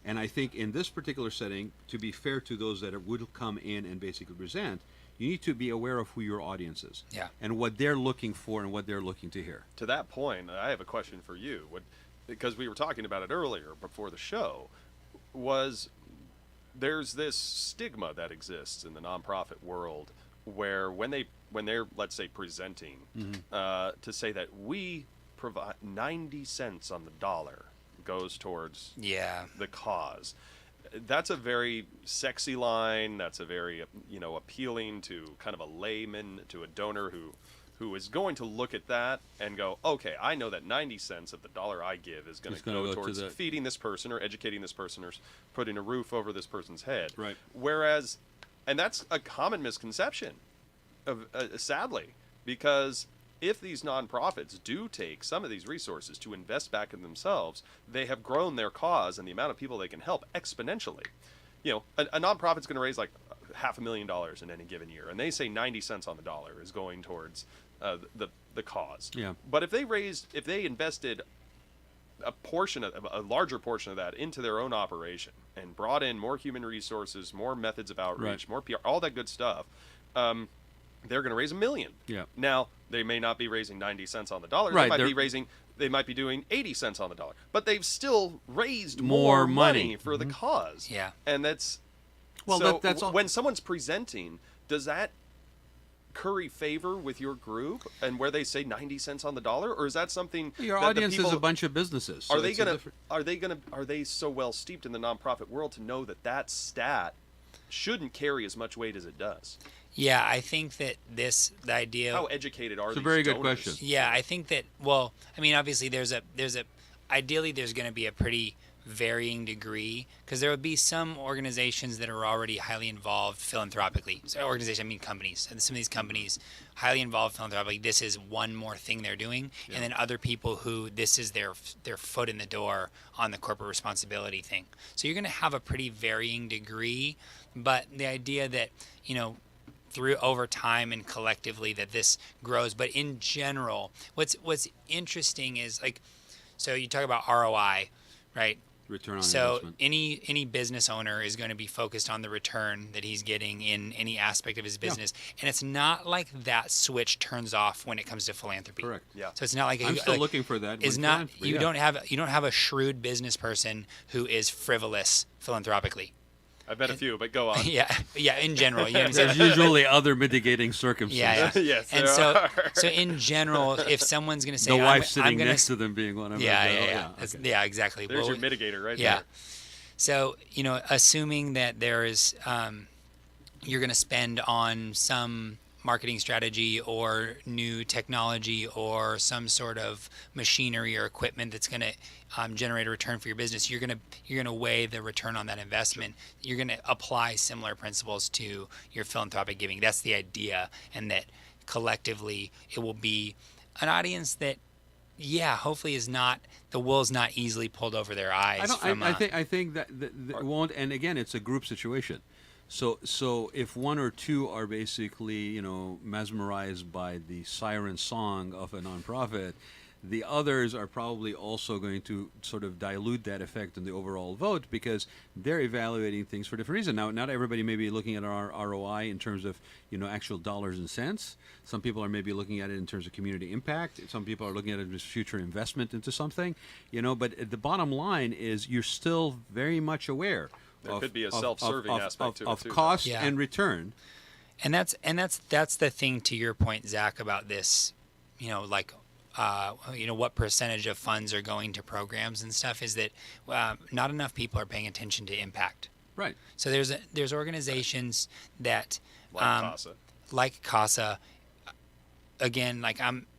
[SPEAKER 2] And I think in this particular setting, to be fair to those that would come in and basically present, you need to be aware of who your audience is.
[SPEAKER 5] Yeah.
[SPEAKER 2] And what they're looking for and what they're looking to hear.
[SPEAKER 3] To that point, I have a question for you. Because we were talking about it earlier before the show, there's this stigma that exists in the nonprofit world where when they're let's say presenting to say that we provide 90 cents on the dollar goes towards the cause. That's a very sexy line. That's a very appealing to kind of a layman, to a donor who is going to look at that and go, okay, I know that 90 cents of the dollar I give is going to go towards feeding this person or educating this person or putting a roof over this person's head.
[SPEAKER 2] Right.
[SPEAKER 3] Whereas, and that's a common misconception, sadly, because if these nonprofits do take some of these resources to invest back in themselves, they have grown their cause and the amount of people they can help exponentially. A nonprofit's going to raise like $500,000 in any given year, and they say 90 cents on the dollar is going towards the cause.
[SPEAKER 2] Yeah.
[SPEAKER 3] But if they invested a larger portion of that into their own operation and brought in more human resources, more methods of outreach, more PR, all that good stuff, they're going to raise $1 million.
[SPEAKER 2] Yeah.
[SPEAKER 3] Now, they may not be raising 90 cents on the dollar.
[SPEAKER 2] Right,
[SPEAKER 3] They might be doing 80 cents on the dollar, but they've still raised
[SPEAKER 2] More
[SPEAKER 3] more money
[SPEAKER 2] money.
[SPEAKER 3] for the cause.
[SPEAKER 5] Yeah.
[SPEAKER 3] And that's
[SPEAKER 2] Well,
[SPEAKER 3] so
[SPEAKER 2] that's all.
[SPEAKER 3] when someone's presenting, does that curry favor with your group and where they say 90 cents on the dollar, or is that something
[SPEAKER 2] Your
[SPEAKER 3] that the
[SPEAKER 2] audience is
[SPEAKER 3] people-
[SPEAKER 2] a bunch of businesses. So
[SPEAKER 3] are they so well steeped in the nonprofit world to know that stat shouldn't carry as much weight as it does?
[SPEAKER 5] Yeah, I think that the idea.
[SPEAKER 3] How educated are
[SPEAKER 2] It's a
[SPEAKER 3] these
[SPEAKER 2] very good
[SPEAKER 3] donors?
[SPEAKER 2] question.
[SPEAKER 5] Yeah, I think that. Well, I mean, obviously, ideally, there's going to be a pretty varying degree, because there would be some organizations that are already highly involved philanthropically. So companies, and some of these companies highly involved philanthropically. This is one more thing they're doing, and then other people who this is their foot in the door on the corporate responsibility thing. So you're going to have a pretty varying degree, but the idea that through over time and collectively that this grows. But in general, what's interesting is so you talk about ROI, right?
[SPEAKER 2] Return on
[SPEAKER 5] So
[SPEAKER 2] investment.
[SPEAKER 5] any business owner is going to be focused on the return that he's getting in any aspect of his business, and it's not like that switch turns off when it comes to philanthropy.
[SPEAKER 2] Correct.
[SPEAKER 3] Yeah.
[SPEAKER 5] So it's not like
[SPEAKER 2] I'm still looking for that.
[SPEAKER 5] Is
[SPEAKER 2] with
[SPEAKER 5] not
[SPEAKER 2] philanthropy,
[SPEAKER 5] you
[SPEAKER 2] yeah.
[SPEAKER 5] don't have a shrewd business person who is frivolous philanthropically.
[SPEAKER 3] I've met a few, but go on.
[SPEAKER 5] Yeah, in general, you know what I'm saying?
[SPEAKER 2] There's usually other mitigating circumstances.
[SPEAKER 5] Yeah.
[SPEAKER 3] Yes,
[SPEAKER 5] And
[SPEAKER 3] there
[SPEAKER 5] so in general, if someone's going to say,
[SPEAKER 2] The wife
[SPEAKER 5] I'm
[SPEAKER 2] sitting
[SPEAKER 5] gonna
[SPEAKER 2] next to them being one of them.
[SPEAKER 5] yeah,
[SPEAKER 2] Okay.
[SPEAKER 5] yeah, exactly.
[SPEAKER 3] There's
[SPEAKER 5] Well,
[SPEAKER 3] your mitigator right
[SPEAKER 5] yeah.
[SPEAKER 3] there.
[SPEAKER 5] So, assuming that there is, you're going to spend on some marketing strategy or new technology or some sort of machinery or equipment that's going to generate a return for your business, you're going to weigh the return on that investment. You're going to apply similar principles to your philanthropic giving. That's the idea, and that collectively it will be an audience that, hopefully the wool's not easily pulled over their eyes.
[SPEAKER 2] I think that it won't. And again, it's a group situation. So if one or two are basically mesmerized by the siren song of a nonprofit, the others are probably also going to sort of dilute that effect in the overall vote, because they're evaluating things for different reasons. Now, not everybody may be looking at our ROI in terms of actual dollars and cents. Some people are maybe looking at it in terms of community impact. Some people are looking at it as future investment into something. But the bottom line is you're still very much aware.
[SPEAKER 3] There could be a self-serving aspect to it,
[SPEAKER 2] of
[SPEAKER 3] too,
[SPEAKER 2] cost
[SPEAKER 5] Yeah.
[SPEAKER 2] and return.
[SPEAKER 5] And that's the thing, to your point, Zach, about this, what percentage of funds are going to programs and stuff, is that not enough people are paying attention to impact.
[SPEAKER 2] Right.
[SPEAKER 5] So there's organizations that
[SPEAKER 3] Like CASA.
[SPEAKER 5] Again,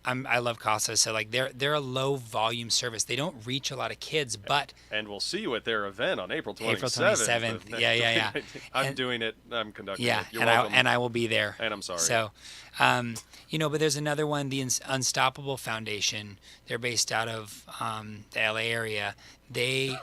[SPEAKER 5] I love CASA, so they're a low volume service. They don't reach a lot of kids, but
[SPEAKER 3] And we'll see you at their event on April 27th.
[SPEAKER 5] April 27th. Yeah.
[SPEAKER 3] I'm doing it. I'm conducting
[SPEAKER 5] yeah,
[SPEAKER 3] it. You're
[SPEAKER 5] and
[SPEAKER 3] welcome.
[SPEAKER 5] I will be there.
[SPEAKER 3] And I'm sorry.
[SPEAKER 5] So, but there's another one, the Unstoppable Foundation. They're based out of the LA area. They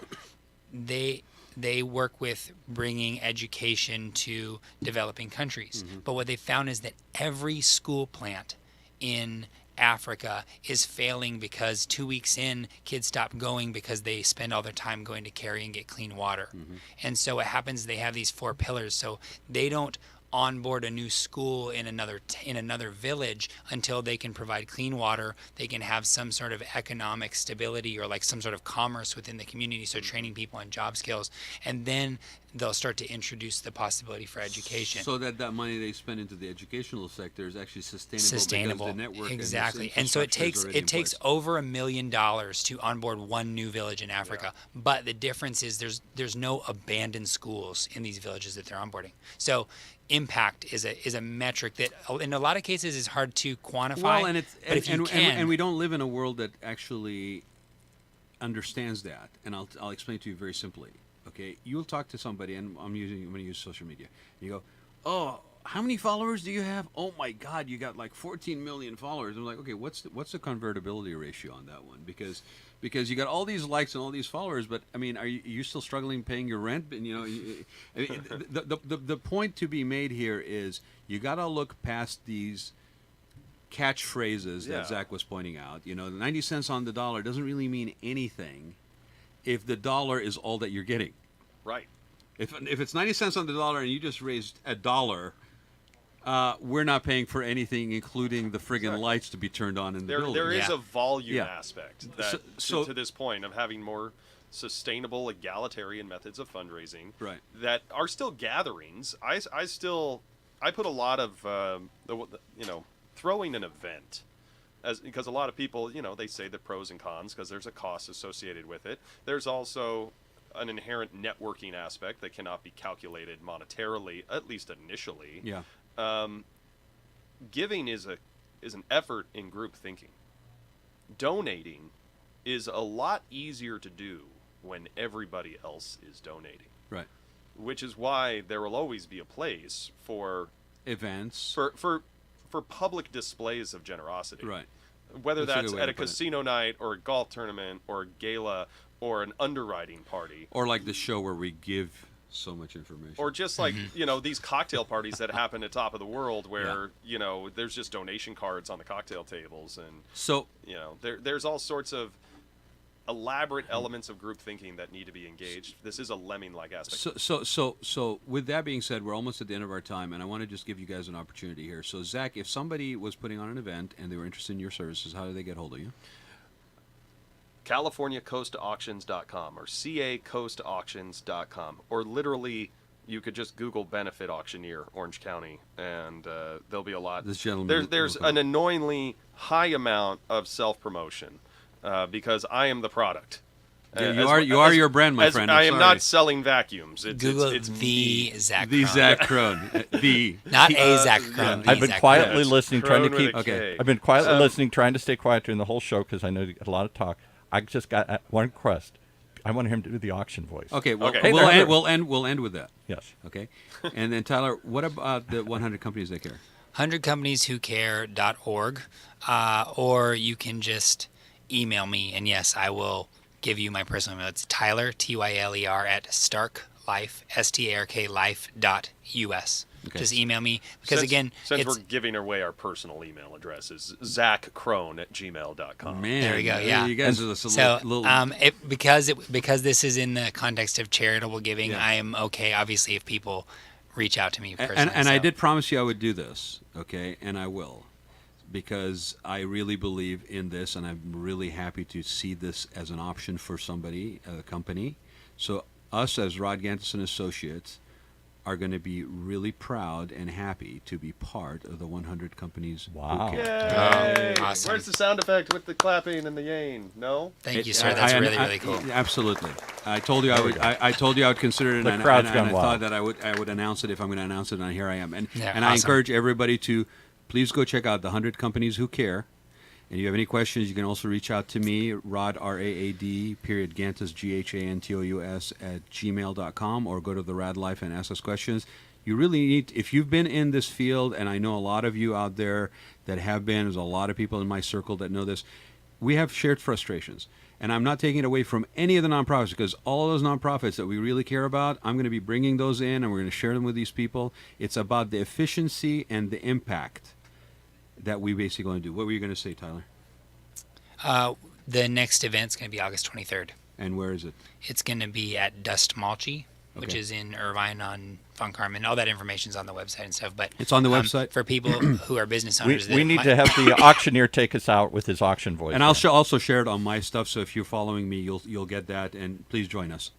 [SPEAKER 5] work with bringing education to developing countries.
[SPEAKER 2] Mm-hmm.
[SPEAKER 5] But what they found is that every school plant in Africa is failing because 2 weeks in, kids stop going because they spend all their time going to carry and get clean water.
[SPEAKER 2] Mm-hmm.
[SPEAKER 5] And so what happens, they have these 4 pillars. So they don't onboard a new school in another village until they can provide clean water, they can have some sort of economic stability or like some sort of commerce within the community, so training people on job skills, and then they'll start to introduce the possibility for education.
[SPEAKER 2] So that money they spend into the educational sector is actually sustainable. Because the network
[SPEAKER 5] exactly.
[SPEAKER 2] And
[SPEAKER 5] so it takes
[SPEAKER 2] place.
[SPEAKER 5] over $1 million to onboard one new village in Africa.
[SPEAKER 3] Yeah.
[SPEAKER 5] But the difference is there's no abandoned schools in these villages that they're onboarding. So impact is a metric that in a lot of cases is hard to quantify.
[SPEAKER 2] Well,
[SPEAKER 5] but if you can,
[SPEAKER 2] and we don't live in a world that actually understands that. And I'll explain it to you very simply. Okay, you'll talk to somebody, and I'm going to use social media. You go, oh, how many followers do you have? Oh my God, you got like 14 million followers. I'm like, okay, what's the convertibility ratio on that one? Because you got all these likes and all these followers, but I mean, are you still struggling paying your rent? And the point to be made here is you got to look past these catchphrases that Zach was pointing out. 90 cents on the dollar doesn't really mean anything if the dollar is all that you're getting.
[SPEAKER 3] Right.
[SPEAKER 2] If it's 90 cents on the dollar and you just raised $1, we're not paying for anything, including the friggin' lights to be turned on in the building.
[SPEAKER 3] There is
[SPEAKER 5] Yeah.
[SPEAKER 3] a volume
[SPEAKER 2] Yeah.
[SPEAKER 3] aspect that,
[SPEAKER 2] So-
[SPEAKER 3] to this point of having more sustainable, egalitarian methods of fundraising
[SPEAKER 2] Right.
[SPEAKER 3] that are still gatherings. I put a lot of throwing an event. Because a lot of people, they say the pros and cons because there's a cost associated with it. There's also an inherent networking aspect that cannot be calculated monetarily, at least initially.
[SPEAKER 2] Yeah.
[SPEAKER 3] Giving is an effort in group thinking. Donating is a lot easier to do when everybody else is donating.
[SPEAKER 2] Right.
[SPEAKER 3] Which is why there will always be a place for
[SPEAKER 2] Events.
[SPEAKER 3] for public displays of generosity.
[SPEAKER 2] Right.
[SPEAKER 3] Whether
[SPEAKER 2] That's a
[SPEAKER 3] that's
[SPEAKER 2] good way
[SPEAKER 3] at
[SPEAKER 2] to
[SPEAKER 3] a
[SPEAKER 2] put it.
[SPEAKER 3] casino night or a golf tournament or a gala or an underwriting party.
[SPEAKER 2] Or like the show where we give so much information.
[SPEAKER 3] Or just like, these cocktail parties that happen at Top of the World where, there's just donation cards on the cocktail tables. And,
[SPEAKER 2] So
[SPEAKER 3] there's all sorts of elaborate elements of group thinking that need to be engaged. This is a lemming-like aspect.
[SPEAKER 2] So with that being said, we're almost at the end of our time, and I want to just give you guys an opportunity here. So Zach, if somebody was putting on an event and they were interested in your services, how do they get hold of you?
[SPEAKER 3] CaliforniaCoastAuctions.com or CACoastAuctions.com, or literally you could just Google benefit auctioneer Orange County and there'll be a lot.
[SPEAKER 2] This gentleman
[SPEAKER 3] There's
[SPEAKER 2] will come.
[SPEAKER 3] an annoyingly high amount of self-promotion because I am the product.
[SPEAKER 2] Yeah, you are your brand, my friend.
[SPEAKER 3] I
[SPEAKER 2] I'm
[SPEAKER 3] am
[SPEAKER 2] sorry.
[SPEAKER 3] not selling vacuums.
[SPEAKER 5] Google
[SPEAKER 3] it's
[SPEAKER 5] the Zach
[SPEAKER 2] The
[SPEAKER 5] Krohn.
[SPEAKER 2] Zach Krohn.
[SPEAKER 5] Not a Zach Krohn.
[SPEAKER 2] yeah.
[SPEAKER 4] I've been
[SPEAKER 5] Zach
[SPEAKER 4] quietly
[SPEAKER 3] Yes,
[SPEAKER 4] listening, trying to
[SPEAKER 3] Krohn with
[SPEAKER 4] keep.
[SPEAKER 3] a K.
[SPEAKER 2] Okay.
[SPEAKER 4] I've been quietly listening, trying to stay quiet during the whole show because I know you got a lot of talk. I just got one request. I want him to do the auction voice.
[SPEAKER 2] Okay, well,
[SPEAKER 3] Okay.
[SPEAKER 2] we'll end with that.
[SPEAKER 4] Yes.
[SPEAKER 2] Okay, and then Tyler, what about the 100 companies that care?
[SPEAKER 5] 100companieswhocare.org, or you can just email me, and yes, I will give you my personal email. It's Tyler, Tyler, at starklife, starklife.us.
[SPEAKER 2] Okay.
[SPEAKER 5] Just email me because
[SPEAKER 3] since
[SPEAKER 5] it's
[SPEAKER 3] we're giving away our personal email addresses, ZachKrohn@gmail.com.
[SPEAKER 2] Man,
[SPEAKER 5] There we go, yeah.
[SPEAKER 2] You guys are just a
[SPEAKER 5] so
[SPEAKER 2] little.
[SPEAKER 5] because this is in the context of charitable giving.
[SPEAKER 2] Yeah.
[SPEAKER 5] I am okay, obviously, if people reach out to me personally.
[SPEAKER 2] and I
[SPEAKER 5] so.
[SPEAKER 2] did promise you I would do this, okay, and I will, because I really believe in this, and I'm really happy to see this as an option for somebody, a company. So us as Rod Gantis and Associates are going to be really proud and happy to be part of the 100 companies. who
[SPEAKER 4] Wow.
[SPEAKER 2] care.
[SPEAKER 3] Yay!
[SPEAKER 5] Awesome.
[SPEAKER 3] Where's the sound effect with the clapping and the yaying? No?
[SPEAKER 5] Thank you, sir. That's really cool.
[SPEAKER 2] Absolutely. I told you I would. I told you I would consider it,
[SPEAKER 4] The
[SPEAKER 2] and
[SPEAKER 4] crowd's
[SPEAKER 2] I
[SPEAKER 4] gone
[SPEAKER 2] thought
[SPEAKER 4] wild.
[SPEAKER 2] that I would announce it if I'm going to announce it, and here I am. And
[SPEAKER 5] Yeah,
[SPEAKER 2] and I
[SPEAKER 5] awesome.
[SPEAKER 2] encourage everybody to please go check out the 100 Companies Who Care. And if you have any questions, you can also reach out to me, Rod, R-A-A-D, period, Gantos, G-H-A-N-T-O-U-S, at gmail.com, or go to the Raad Life and ask us questions. You really need, if you've been in this field, and I know a lot of you out there that have been, there's a lot of people in my circle that know this, we have shared frustrations. And I'm not taking it away from any of the nonprofits, because all of those nonprofits that we really care about, I'm going to be bringing those in, and we're going to share them with these people. It's about the efficiency and the impact that we basically going to do. What were you going to say, Tyler?
[SPEAKER 5] The next event's going to be August 23rd.
[SPEAKER 2] And where is it?
[SPEAKER 5] It's going to be at Dust Malchi which is in Irvine on Von Carmen. All that information's on the website and stuff. But
[SPEAKER 2] It's on the website?
[SPEAKER 5] for people who are business owners.
[SPEAKER 4] We need to have the auctioneer take us out with his auction voice.
[SPEAKER 2] And I'll also share it on my stuff, so if you're following me, you'll get that, and please join us.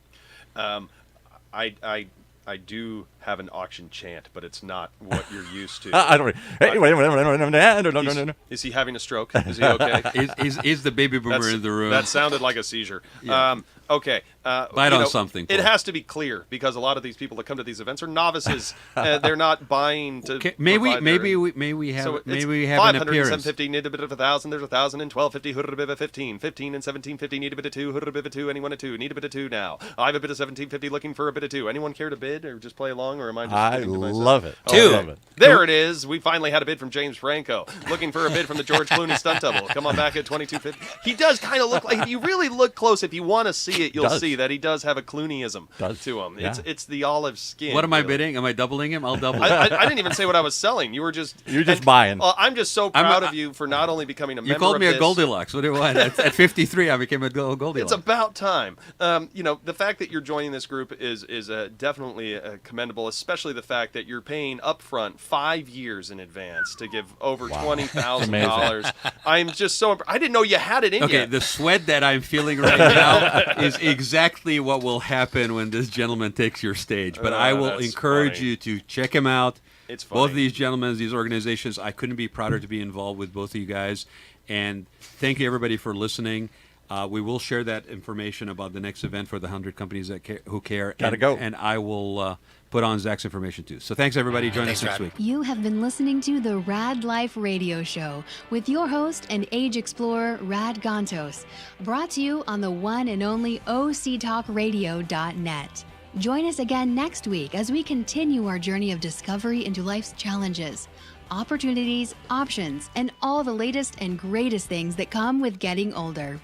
[SPEAKER 3] I do have an auction chant, but it's not what you're used to.
[SPEAKER 4] I don't. Hey, wait.
[SPEAKER 3] Is he having a stroke? Is he okay?
[SPEAKER 2] Is the baby boomer in the room?
[SPEAKER 3] That sounded like a seizure.
[SPEAKER 2] Yeah.
[SPEAKER 3] Okay.
[SPEAKER 2] Bite on something.
[SPEAKER 3] It
[SPEAKER 2] Paul.
[SPEAKER 3] has to be clear because a lot of these people that come to these events are novices. They're not buying to.
[SPEAKER 2] Okay, may we have
[SPEAKER 3] So
[SPEAKER 2] an
[SPEAKER 3] 500
[SPEAKER 2] appearance.
[SPEAKER 3] 750 need a bit of 1,000. There's 1,000 and 1,250. Hood a bit of 15. 15 and 1750 need a bit of 2. Hood a bit of 2. Anyone a 2 need a bit of 2 now. I have a bit of 1750 looking for a bit of 2. Anyone care to bid or just play along, or am I just?
[SPEAKER 4] I
[SPEAKER 3] speaking to myself?
[SPEAKER 4] love it.
[SPEAKER 3] Oh,
[SPEAKER 5] Two.
[SPEAKER 4] Love it.
[SPEAKER 3] There it is. We finally had a bid from James Franco. Looking for a bid from the George Clooney stunt double. Come on back at 2250. He does kind of look like, if you really look close, if you want to see it, you'll see that he does have a Clooneyism to him.
[SPEAKER 4] Yeah.
[SPEAKER 3] It's the olive skin.
[SPEAKER 2] What am I
[SPEAKER 3] really.
[SPEAKER 2] bidding? Am I doubling him? I'll double it.
[SPEAKER 3] I didn't even say what I was selling. You were just
[SPEAKER 4] buying.
[SPEAKER 3] I'm just so proud of you for not only becoming a member.
[SPEAKER 2] You called
[SPEAKER 3] of
[SPEAKER 2] me a
[SPEAKER 3] this,
[SPEAKER 2] Goldilocks. What do you want? At 53, I became a Goldilocks.
[SPEAKER 3] It's about time. The fact that you're joining this group is definitely commendable, especially the fact that you're paying upfront 5 years in advance to give over $20,000. I'm just so I didn't know you had it in you.
[SPEAKER 2] Okay, the sweat that I'm feeling right now is exactly what will happen when this gentleman takes your stage. But I will
[SPEAKER 3] That's
[SPEAKER 2] encourage
[SPEAKER 3] funny.
[SPEAKER 2] you to check him out.
[SPEAKER 3] It's funny.
[SPEAKER 2] Both of these gentlemen, these organizations, I couldn't be prouder to be involved with both of you guys. And thank you, everybody, for listening. We will share that information about the next event for the 100 companies that who care.
[SPEAKER 4] Gotta go.
[SPEAKER 2] And I will put on Zach's information, too. So thanks, everybody. Join us next week.
[SPEAKER 1] You have been listening to the Raad Life Radio Show with your host and age explorer, Rad Gantos, brought to you on the one and only octalkradio.net. Join us again next week as we continue our journey of discovery into life's challenges, opportunities, options, and all the latest and greatest things that come with getting older.